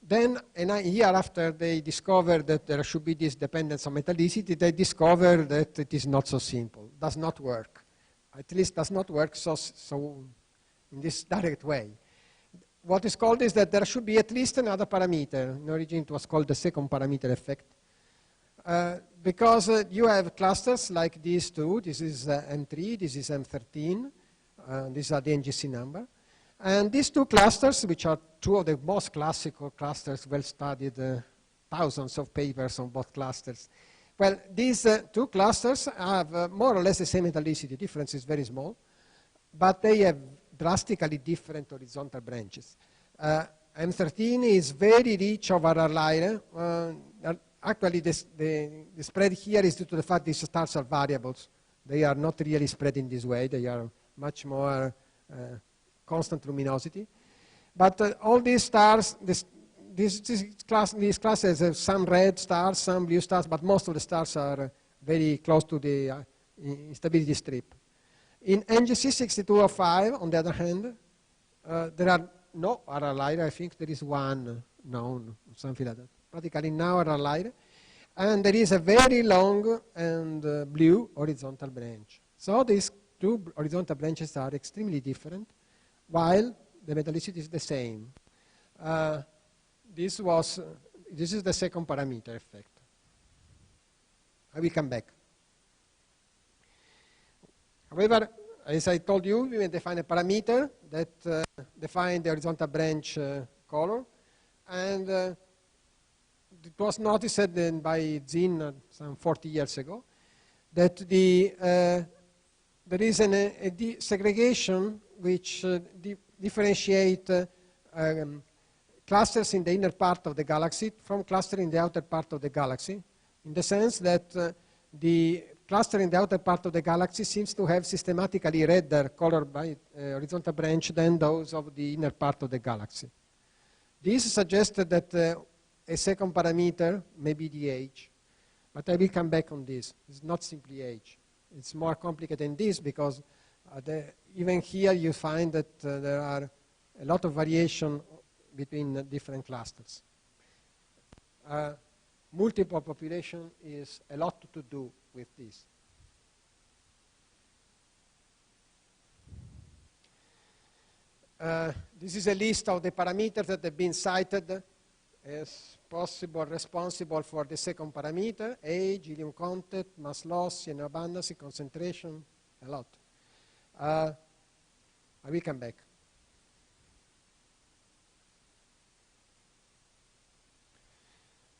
then a year after they discovered that there should be this dependence on metallicity, they discovered that it is not so simple, does not work. At least does not work so in this direct way. What is called is that there should be at least another parameter. In origin it was called the second parameter effect. Because you have clusters like these two. This is M3, this is M13. These are the NGC number. And these two clusters, which are two of the most classical clusters, well-studied, thousands of papers on both clusters. Well, these two clusters have more or less the same metallicity. Difference is very small, but they have drastically different horizontal branches. M13 is very rich of Rayleigh. Actually, the spread here is due to the fact these stars are variables. They are not really spread in this way. They are much more constant luminosity. But all these stars, these classes have some red stars, some blue stars, but most of the stars are very close to the instability strip. In NGC 6205, on the other hand, there are no Rayleigh. I think there is one known, something like that. Practically now Rayleigh. And there is a very long and blue horizontal branch. So this two horizontal branches are extremely different, while the metallicity is the same. This is the second parameter effect. I will come back. However, as I told you, we will define a parameter that defines the horizontal branch color, and it was noticed then by Zinn some 40 years ago that there is a segregation which differentiate clusters in the inner part of the galaxy from clusters in the outer part of the galaxy, in the sense that the cluster in the outer part of the galaxy seems to have systematically redder colored by horizontal branch than those of the inner part of the galaxy. This suggested that a second parameter may be the age, but I will come back on this. It's not simply age. It's more complicated than this because even here you find that there are a lot of variation between different clusters. Multiple population is a lot to do with this. This is a list of the parameters that have been cited as possible responsible for the second parameter: age, helium content, mass loss, CN abundance, concentration, a lot. I will come back.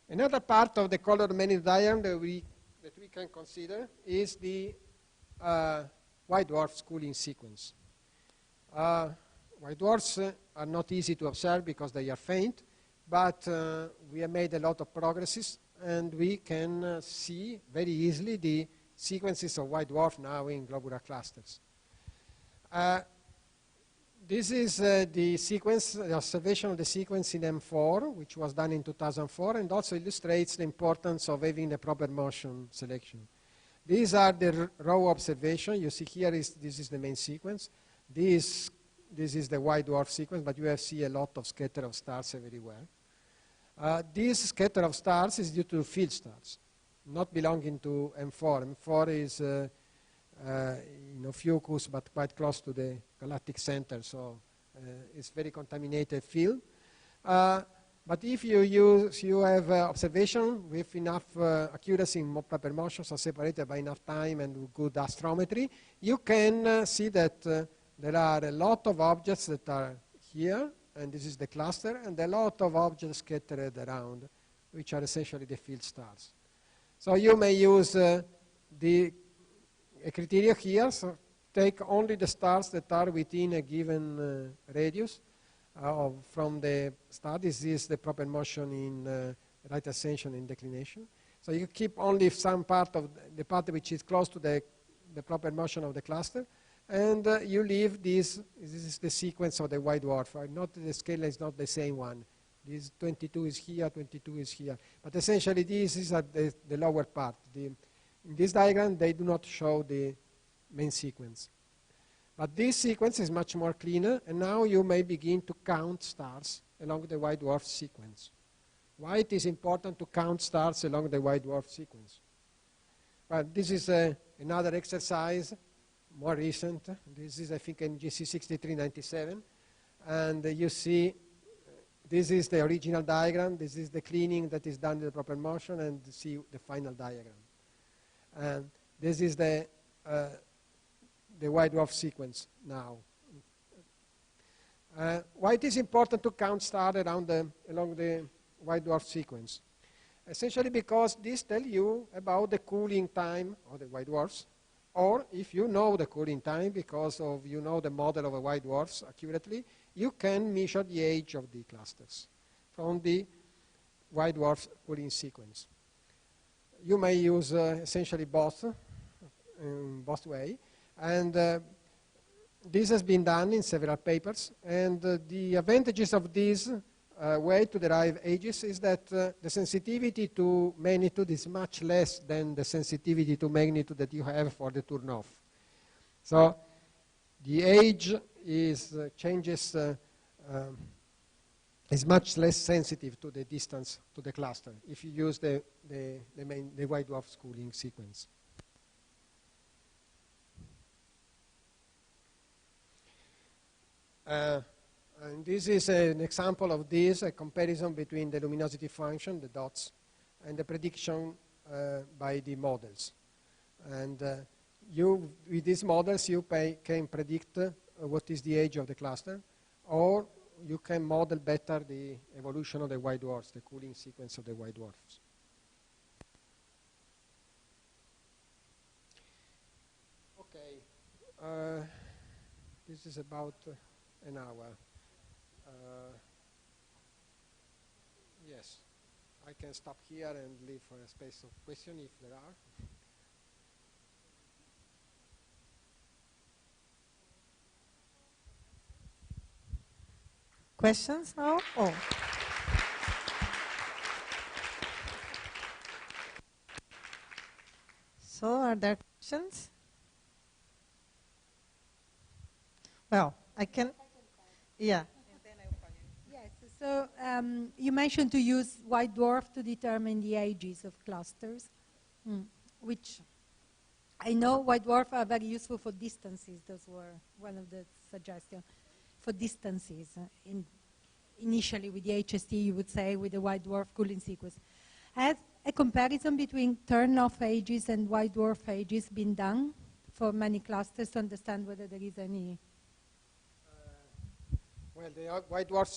Another part of the color magnitude diagram that we can consider is the white dwarf cooling sequence. White dwarfs are not easy to observe because they are faint, but we have made a lot of progresses, and we can see very easily the sequences of white dwarf now in globular clusters. This is the sequence, the observation of the sequence in M4, which was done in 2004, and also illustrates the importance of having the proper motion selection. These are the raw observation. You see here this is the main sequence. This is the white dwarf sequence, but you see a lot of scatter of stars everywhere. This scatter of stars is due to field stars, not belonging to M4. M4 is Ophiuchus, but quite close to the galactic center, so it's very contaminated field. But if you have observation with enough accuracy in proper motions are separated by enough time and good astrometry, you can see that there are a lot of objects that are here, and this is the cluster, and a lot of objects scattered around, which are essentially the field stars. So you may use a criteria here, so take only the stars that are within a given radius from the star. This is the proper motion in right ascension and declination. So you keep only some part of the part which is close to the proper motion of the cluster, and you leave this. This is the sequence of the white dwarf. Not the scale is not the same one. This 22 is here, 22 is here. But essentially, this is at the lower part. In this diagram, they do not show the main sequence. But this sequence is much more cleaner, and now you may begin to count stars along the white dwarf sequence. Why it is important to count stars along the white dwarf sequence? Well, this is another exercise, more recent. This is, I think, NGC 6397. And you see, this is the original diagram. This is the cleaning that is done in the proper motion, and see the final diagram. And this is the white dwarf sequence now. Why it is important to count stars along the white dwarf sequence? Essentially because this tells you about the cooling time of the white dwarfs, or if you know the cooling time because you know the model of a white dwarfs accurately, you can measure the age of the clusters from the white dwarf cooling sequence. You may use essentially both ways, and this has been done in several papers, and the advantages of this way to derive ages is that the sensitivity to magnitude is much less than the sensitivity to magnitude that you have for the turn-off. So the age is much less sensitive to the distance to the cluster if you use the white dwarf cooling sequence. And this is an example of this, a comparison between the luminosity function, the dots, and the prediction by the models. And with these models, you can predict what is the age of the cluster, or you can model better the evolution of the white dwarfs, the cooling sequence of the white dwarfs. Okay, this is about an hour. Yes, I can stop here and leave for a space of question if there are. Questions now? Oh. So, are there questions? Well, I can. Yeah. Yes, so you mentioned to use white dwarf to determine the ages of clusters, which I know white dwarf are very useful for distances. Those were one of the suggestions for distances. Initially with the HST, you would say with the white dwarf cooling sequence. Has a comparison between turn-off ages and white dwarf ages been done for many clusters to understand whether there is any? Well, the white dwarf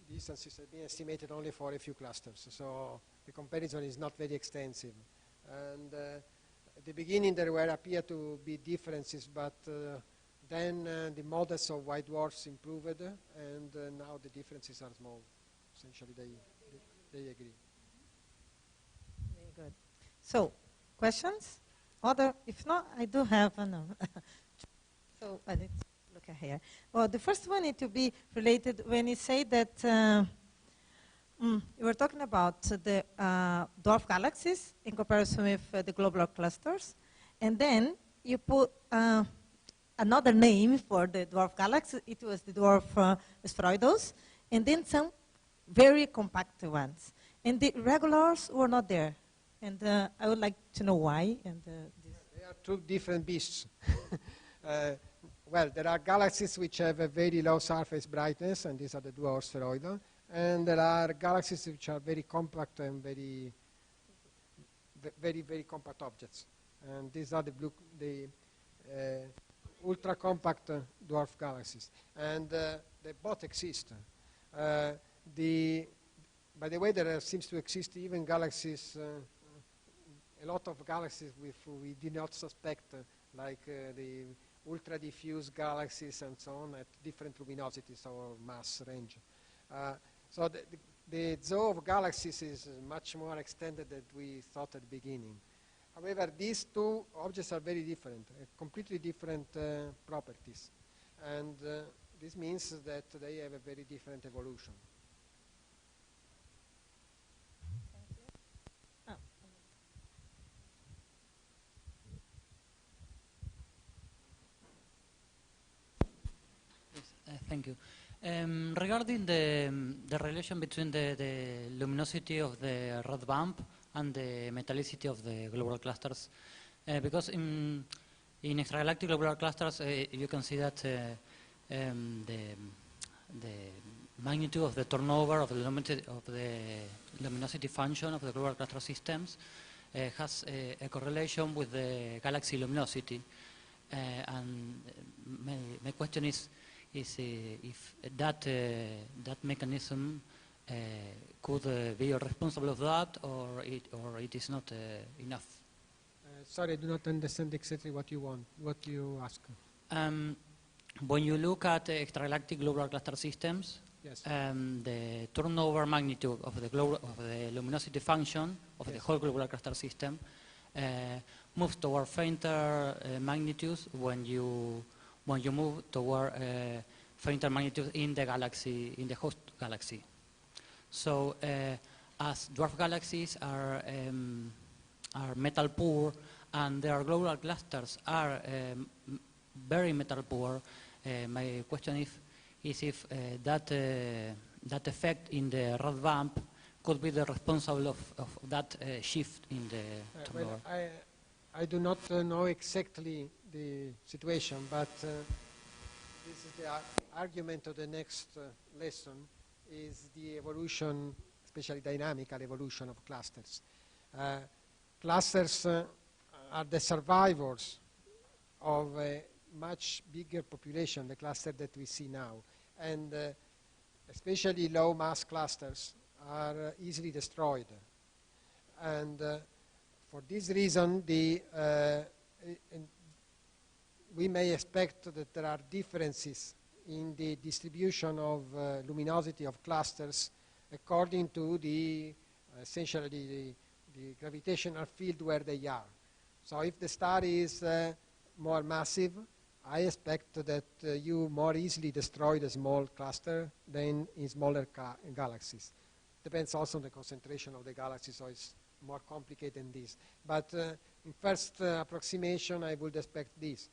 distances have been estimated only for a few clusters, so the comparison is not very extensive. And at the beginning, there appear to be differences, but then the models of white dwarfs improved, and now the differences are small. Essentially, they agree. Very good. So, questions? If not, I do have another. So, I need to look at here. Well, the first one need to be related when you say that you were talking about the dwarf galaxies in comparison with the globular clusters, and then you put another name for the dwarf galaxy. It was the dwarf spheroidals, and then some very compact ones. And the regulars were not there. And I would like to know why. And they are two different beasts. Well, there are galaxies which have a very low surface brightness, and these are the dwarf spheroidal. And there are galaxies which are very compact and very, very compact objects. And these are the ultra compact dwarf galaxies. And they both exist. By the way, there seems to exist even galaxies, a lot of galaxies we did not suspect, like the ultra diffuse galaxies and so on at different luminosities or mass range. So the zoo of galaxies is much more extended than we thought at the beginning. However, these two objects are very different, completely different properties. And this means that they have a very different evolution. Thank you. Regarding the relation between the luminosity of the red bump and the metallicity of the globular clusters, because in extragalactic globular clusters you can see that the magnitude of the turnover of the luminosity function of the globular cluster systems has a correlation with the galaxy luminosity, and my question is if that mechanism could be responsible of that, or it is not enough. Sorry, I do not understand exactly what you want. What you ask? When you look at extragalactic globular cluster systems, yes. The turnover magnitude of the luminosity function of yes. the whole globular cluster system moves toward fainter magnitudes when you move toward fainter magnitude in the galaxy, in the host galaxy. So as dwarf galaxies are metal poor and their globular clusters are very metal poor, my question is if that effect in the red bump could be the responsible of that shift in the turnover. Well, I do not know exactly the situation, but this is argument of the next lesson is the evolution, especially dynamical evolution of clusters. Clusters are the survivors of a much bigger population, the cluster that we see now. And especially low mass clusters are easily destroyed. And for this reason, we may expect that there are differences in the distribution of luminosity of clusters according to the essentially the gravitational field where they are. So if the star is more massive, I expect that you more easily destroy the small cluster than in smaller galaxies. Depends also on the concentration of the galaxy, so it's more complicated than this. But in first approximation, I would expect this.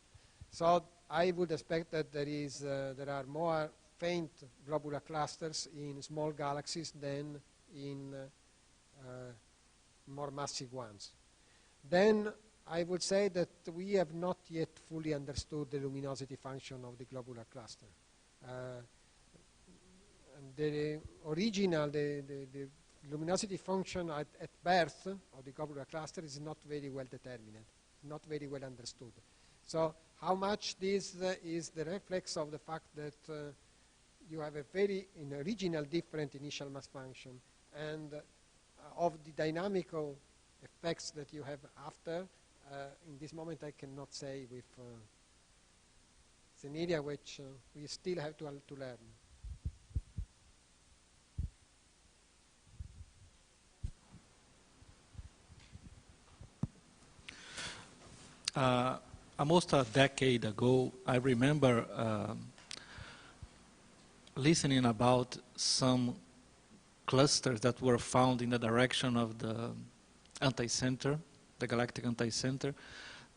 So I would expect that there are more faint globular clusters in small galaxies than in more massive ones. Then I would say that we have not yet fully understood the luminosity function of the globular cluster. The original, the luminosity function at birth of the globular cluster is not very well determined, not very well understood. So how much this is the reflex of the fact that you have a very original different initial mass function and of the dynamical effects that you have after, in this moment I cannot say with it's an area which we still have to learn. Almost a decade ago, I remember listening about some clusters that were found in the direction of the anti-center, the galactic anti-center,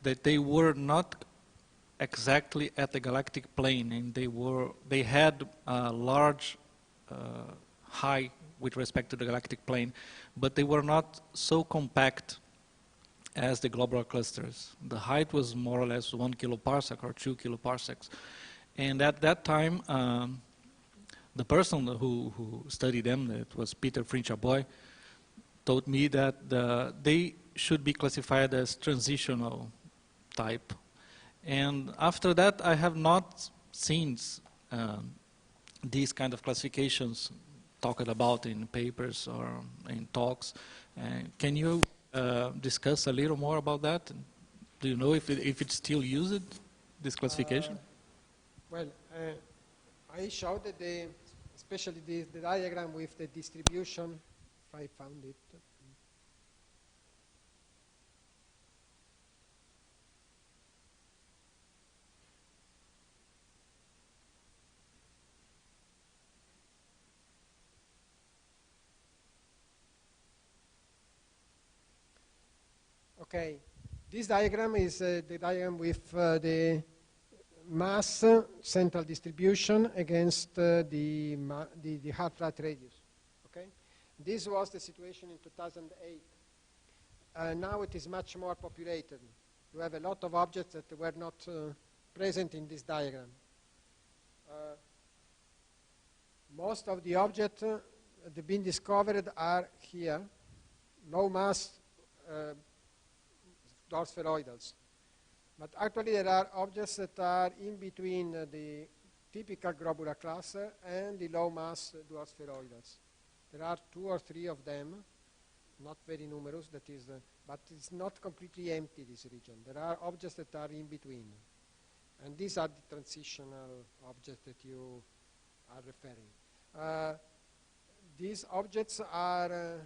that they were not exactly at the galactic plane, and they had a large height with respect to the galactic plane, but they were not so compact as the globular clusters. The height was more or less 1 kiloparsec or 2 kiloparsecs. And at that time, the person who studied them, it was Peter Frinchaboy, told me that they should be classified as transitional type. And after that, I have not seen these kind of classifications talked about in papers or in talks. Can you discuss a little more about that? Do you know if it's still used, this classification? Well, I showed that especially the diagram with the distribution, if I found it. Okay, this diagram is the diagram with the mass central distribution against the half-light radius. Okay, this was the situation in 2008. Now it is much more populated. You have a lot of objects that were not present in this diagram. Most of the objects that have been discovered are here, low mass dwarf spheroidals. But actually there are objects that are in between the typical globular cluster and the low mass dwarf spheroidals. There are 2 or 3 of them, not very numerous, that is, but it's not completely empty, this region. There are objects that are in between. And these are the transitional objects that you are referring. These objects are a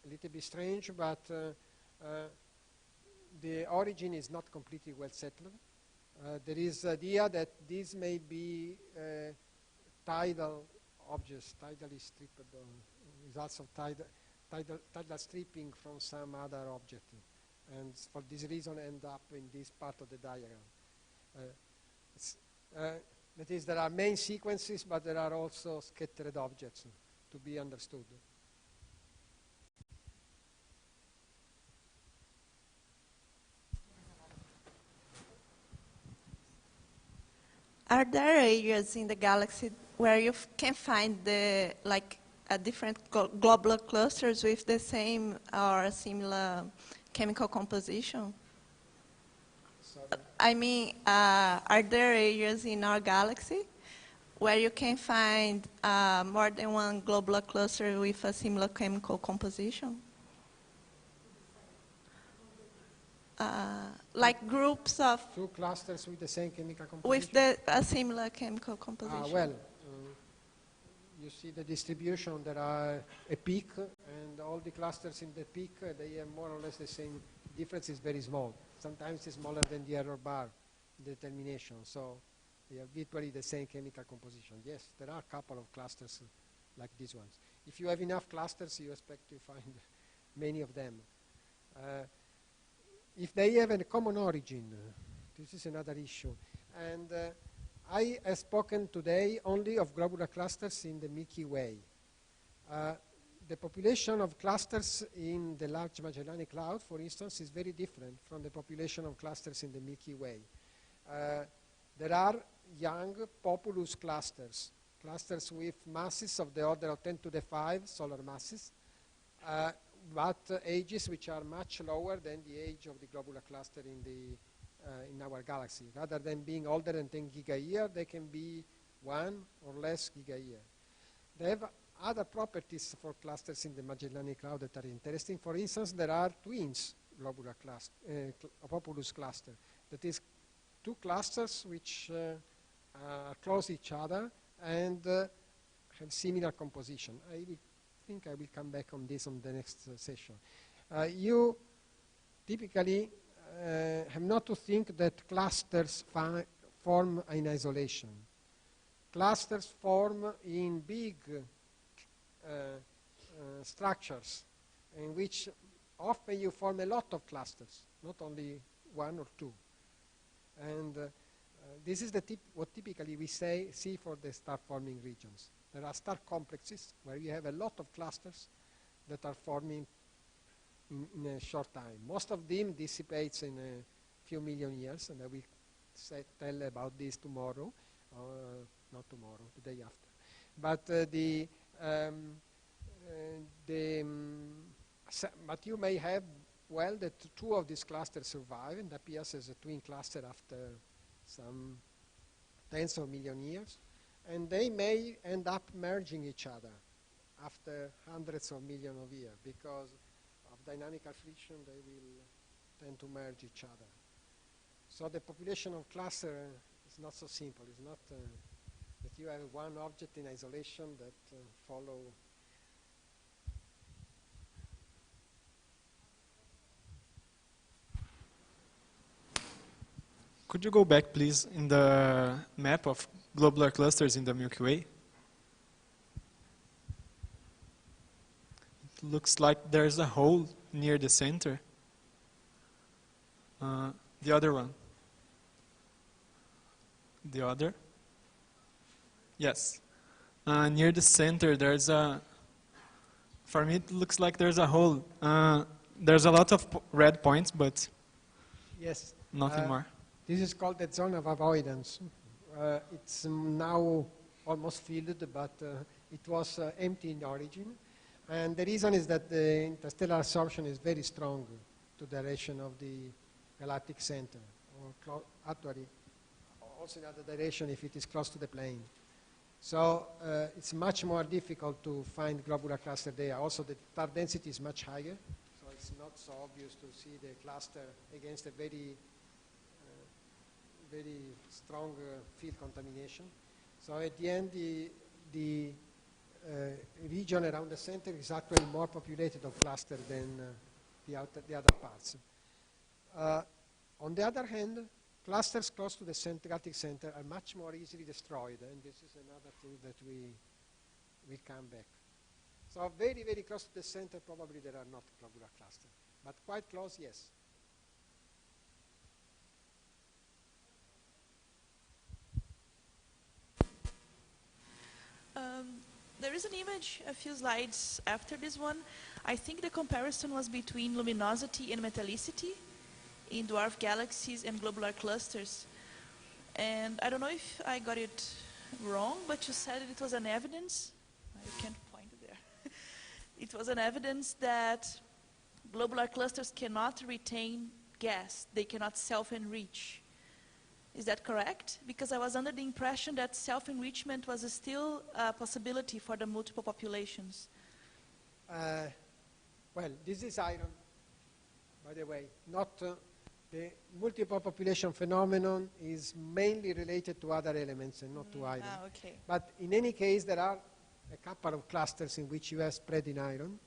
little bit strange, but the origin is not completely well settled. There is the idea that these may be tidal objects, tidally stripped, results of tidal stripping from some other object, and for this reason end up in this part of the diagram. That is, there are main sequences, but there are also scattered objects to be understood. Are there areas in the galaxy where you can find the different globular clusters with the same or similar chemical composition? I mean, are there areas in our galaxy where you can find more than one globular cluster with a similar chemical composition? Like groups of... Two clusters with the same chemical composition? With a similar chemical composition. Well, you see the distribution. There are a peak, and all the clusters in the peak, they have more or less the same. Difference is very small. Sometimes it's smaller than the error bar determination. So they have virtually the same chemical composition. Yes, there are a couple of clusters like these ones. If you have enough clusters, you expect to find many of them. If they have a common origin, this is another issue. And I have spoken today only of globular clusters in the Milky Way. The population of clusters in the Large Magellanic Cloud, for instance, is very different from the population of clusters in the Milky Way. There are young populous clusters, clusters with masses of the order of 10 to the 5 solar masses, but ages which are much lower than the age of the globular cluster in our galaxy. Rather than being older than 10 gigayear, they can be 1 or less gigayear. They have other properties for clusters in the Magellanic Cloud that are interesting. For instance, there are twins globular populous cluster. That is, two clusters which are close to each other and have similar composition. I think I will come back on this on the next session. You typically have not to think that clusters form in isolation. Clusters form in big structures in which often you form a lot of clusters, not only one or two. And this is what typically we see for the star-forming regions. There are star complexes where you have a lot of clusters that are forming in a short time. Most of them dissipates in a few million years, and I will tell about this tomorrow, not tomorrow, the day after. But but you may have, well, that two of these clusters survive and appears as a twin cluster after some tens of million years. And they may end up merging each other after hundreds of millions of years. Because of dynamical friction, they will tend to merge each other. So the population of cluster is not so simple. It's not that you have one object in isolation that follow. Could you go back, please, in the map of globular clusters in the Milky Way? It looks like there's a hole near the center. The other one. The other? Yes. Near the center, there's a... For me, it looks like there's a hole. There's a lot of red points, but Yes. nothing more. This is called the zone of avoidance. It's now almost filled, but it was empty in origin. And the reason is that the interstellar absorption is very strong to the direction of the galactic center, or actually also in other direction if it is close to the plane. So it's much more difficult to find globular cluster there. Also, the star density is much higher, so it's not so obvious to see the cluster against a very strong field contamination. So at the end, the region around the center is actually more populated of cluster than the other parts. On the other hand, clusters close to the galactic center are much more easily destroyed, and this is another thing that we come back. So very, very close to the center, probably there are not globular clusters, but quite close, yes. There is an image, a few slides after this one. I think the comparison was between luminosity and metallicity in dwarf galaxies and globular clusters. And I don't know if I got it wrong, but you said it was an evidence. I can't point it there. It was an evidence that globular clusters cannot retain gas. They cannot self-enrich. Is that correct? Because I was under the impression that self-enrichment was still a possibility for the multiple populations. Well, this is iron, by the way. Not the multiple population phenomenon is mainly related to other elements and not to iron. Okay. But in any case, there are a couple of clusters in which you have spread in iron.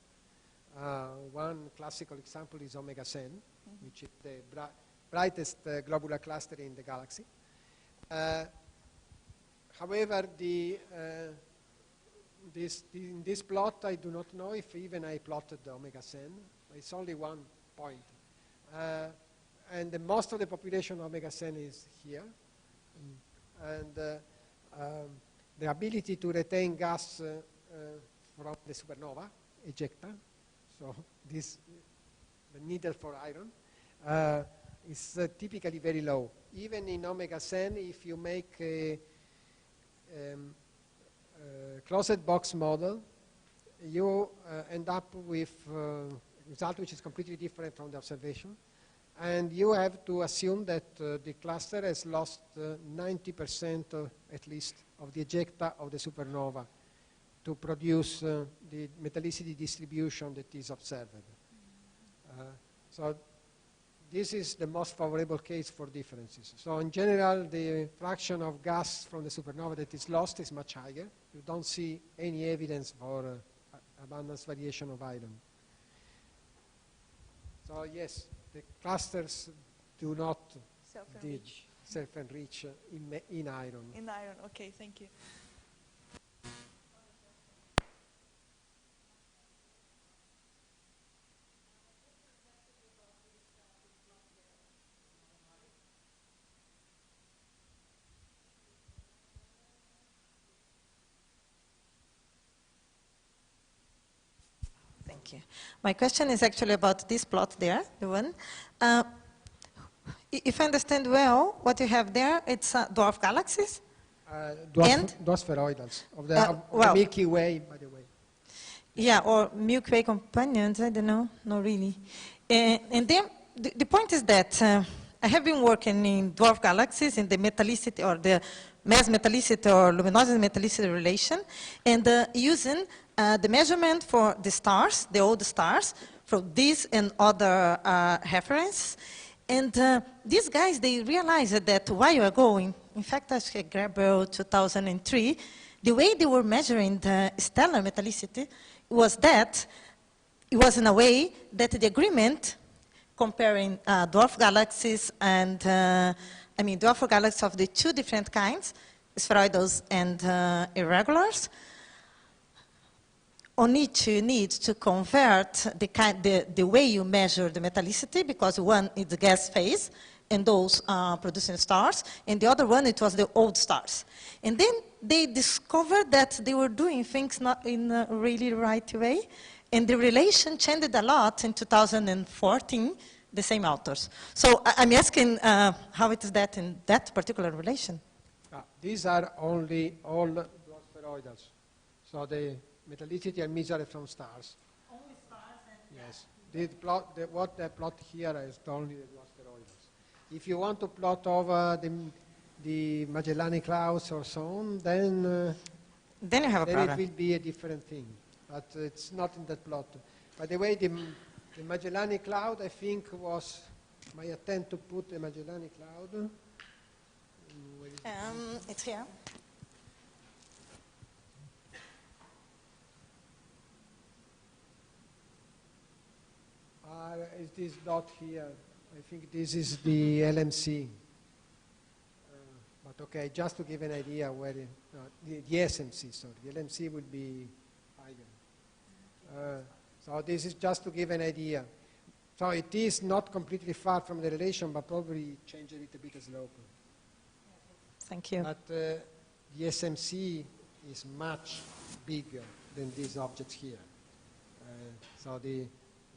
One classical example is omega Cen, which is the brightest globular cluster in the galaxy. However, in this plot, I do not know if even I plotted the omega Cen. It's only one point. And most of the population of omega Cen is here. And the ability to retain gas from the supernova ejecta, so the needle for iron, is typically very low. Even in omega Cen, if you make a closed box model, you end up with a result which is completely different from the observation. And you have to assume that the cluster has lost 90% at least of the ejecta of the supernova to produce the metallicity distribution that is observed. So this is the most favorable case for differences. So in general, the fraction of gas from the supernova that is lost is much higher. You don't see any evidence for abundance variation of iron. So yes, the clusters do not self-enrich in iron. In iron, okay, thank you. Thank you. My question is actually about this plot there, the one. If I understand well, what you have there, it's dwarf galaxies? Dwarf spheroidals of the Milky Way, by the way. Yeah, or Milky Way companions, I don't know, not really. And then the point is that I have been working in dwarf galaxies in the metallicity or the mass metallicity or luminosity metallicity relation, and using the measurement for the stars, the old stars, from these and other reference. And these guys, they realized that a while ago, in fact, I grabbed 2003, the way they were measuring the stellar metallicity was that it was in a way that the agreement comparing dwarf galaxies and, dwarf galaxies of the two different kinds, spheroidals and irregulars, on each you need to convert the way you measure the metallicity, because one is the gas phase, and those are producing stars, and the other one, it was the old stars. And then they discovered that they were doing things not in a really right way, and the relation changed a lot in 2014, the same authors. So I'm asking how it is that in that particular relation? These are only all dwarf spheroidals. So the metallicity are measured from stars. Only stars and yes. What they plot here is only the dwarf spheroidals. If you want to plot over the Magellanic Clouds or so on, then you have a problem. It will be a different thing. But it's not in that plot. By the way, the Magellanic Cloud, I think, was my attempt to put the Magellanic Cloud. It's here. Is this dot here? I think this is the LMC. But okay, just to give an idea where the SMC, sorry. The LMC will be higher. So this is just to give an idea. So it is not completely far from the relation, but probably change a little bit slope. Thank you. But the SMC is much bigger than these objects here. So the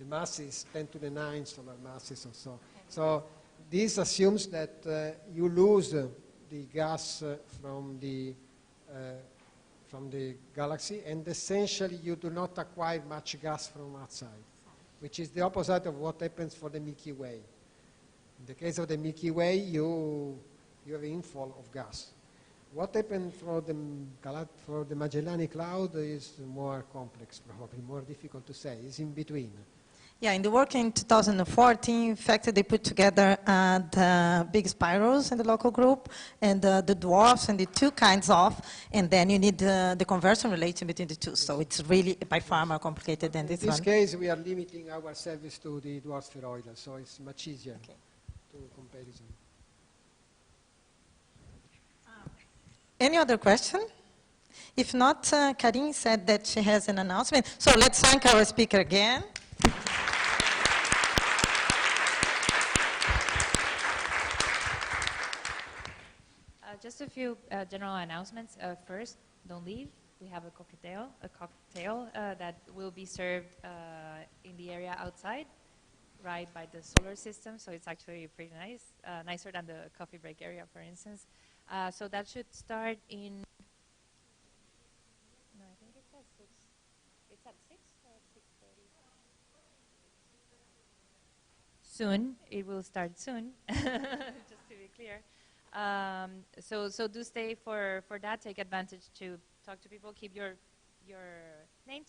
mass is 10 to the 9 solar masses or so. So this assumes that you lose the gas from the galaxy, and essentially you do not acquire much gas from outside, which is the opposite of what happens for the Milky Way. In the case of the Milky Way, you have inflow of gas. What happened for the Magellanic Cloud is more complex, probably more difficult to say. It's in between. Yeah, in the work in 2014, in fact, they put together the big spirals in the local group and the dwarfs and the two kinds of, and then you need the conversion relation between the two. So it's really by far more complicated than this one. In this case, we are limiting our service to the dwarf spheroidal, so it's much easier to comparison. Any other question? If not, Karin said that she has an announcement. So let's thank our speaker again. Just a few general announcements. First, don't leave. We have a cocktail that will be served in the area outside, right by the solar system. So it's actually pretty nice, nicer than the coffee break area, for instance. So that should start in. No, I think it's at 6. It's at 6 or at 6:30. Soon. It will start soon. Just to be clear. So do stay for that. Take advantage to talk to people. Keep your name.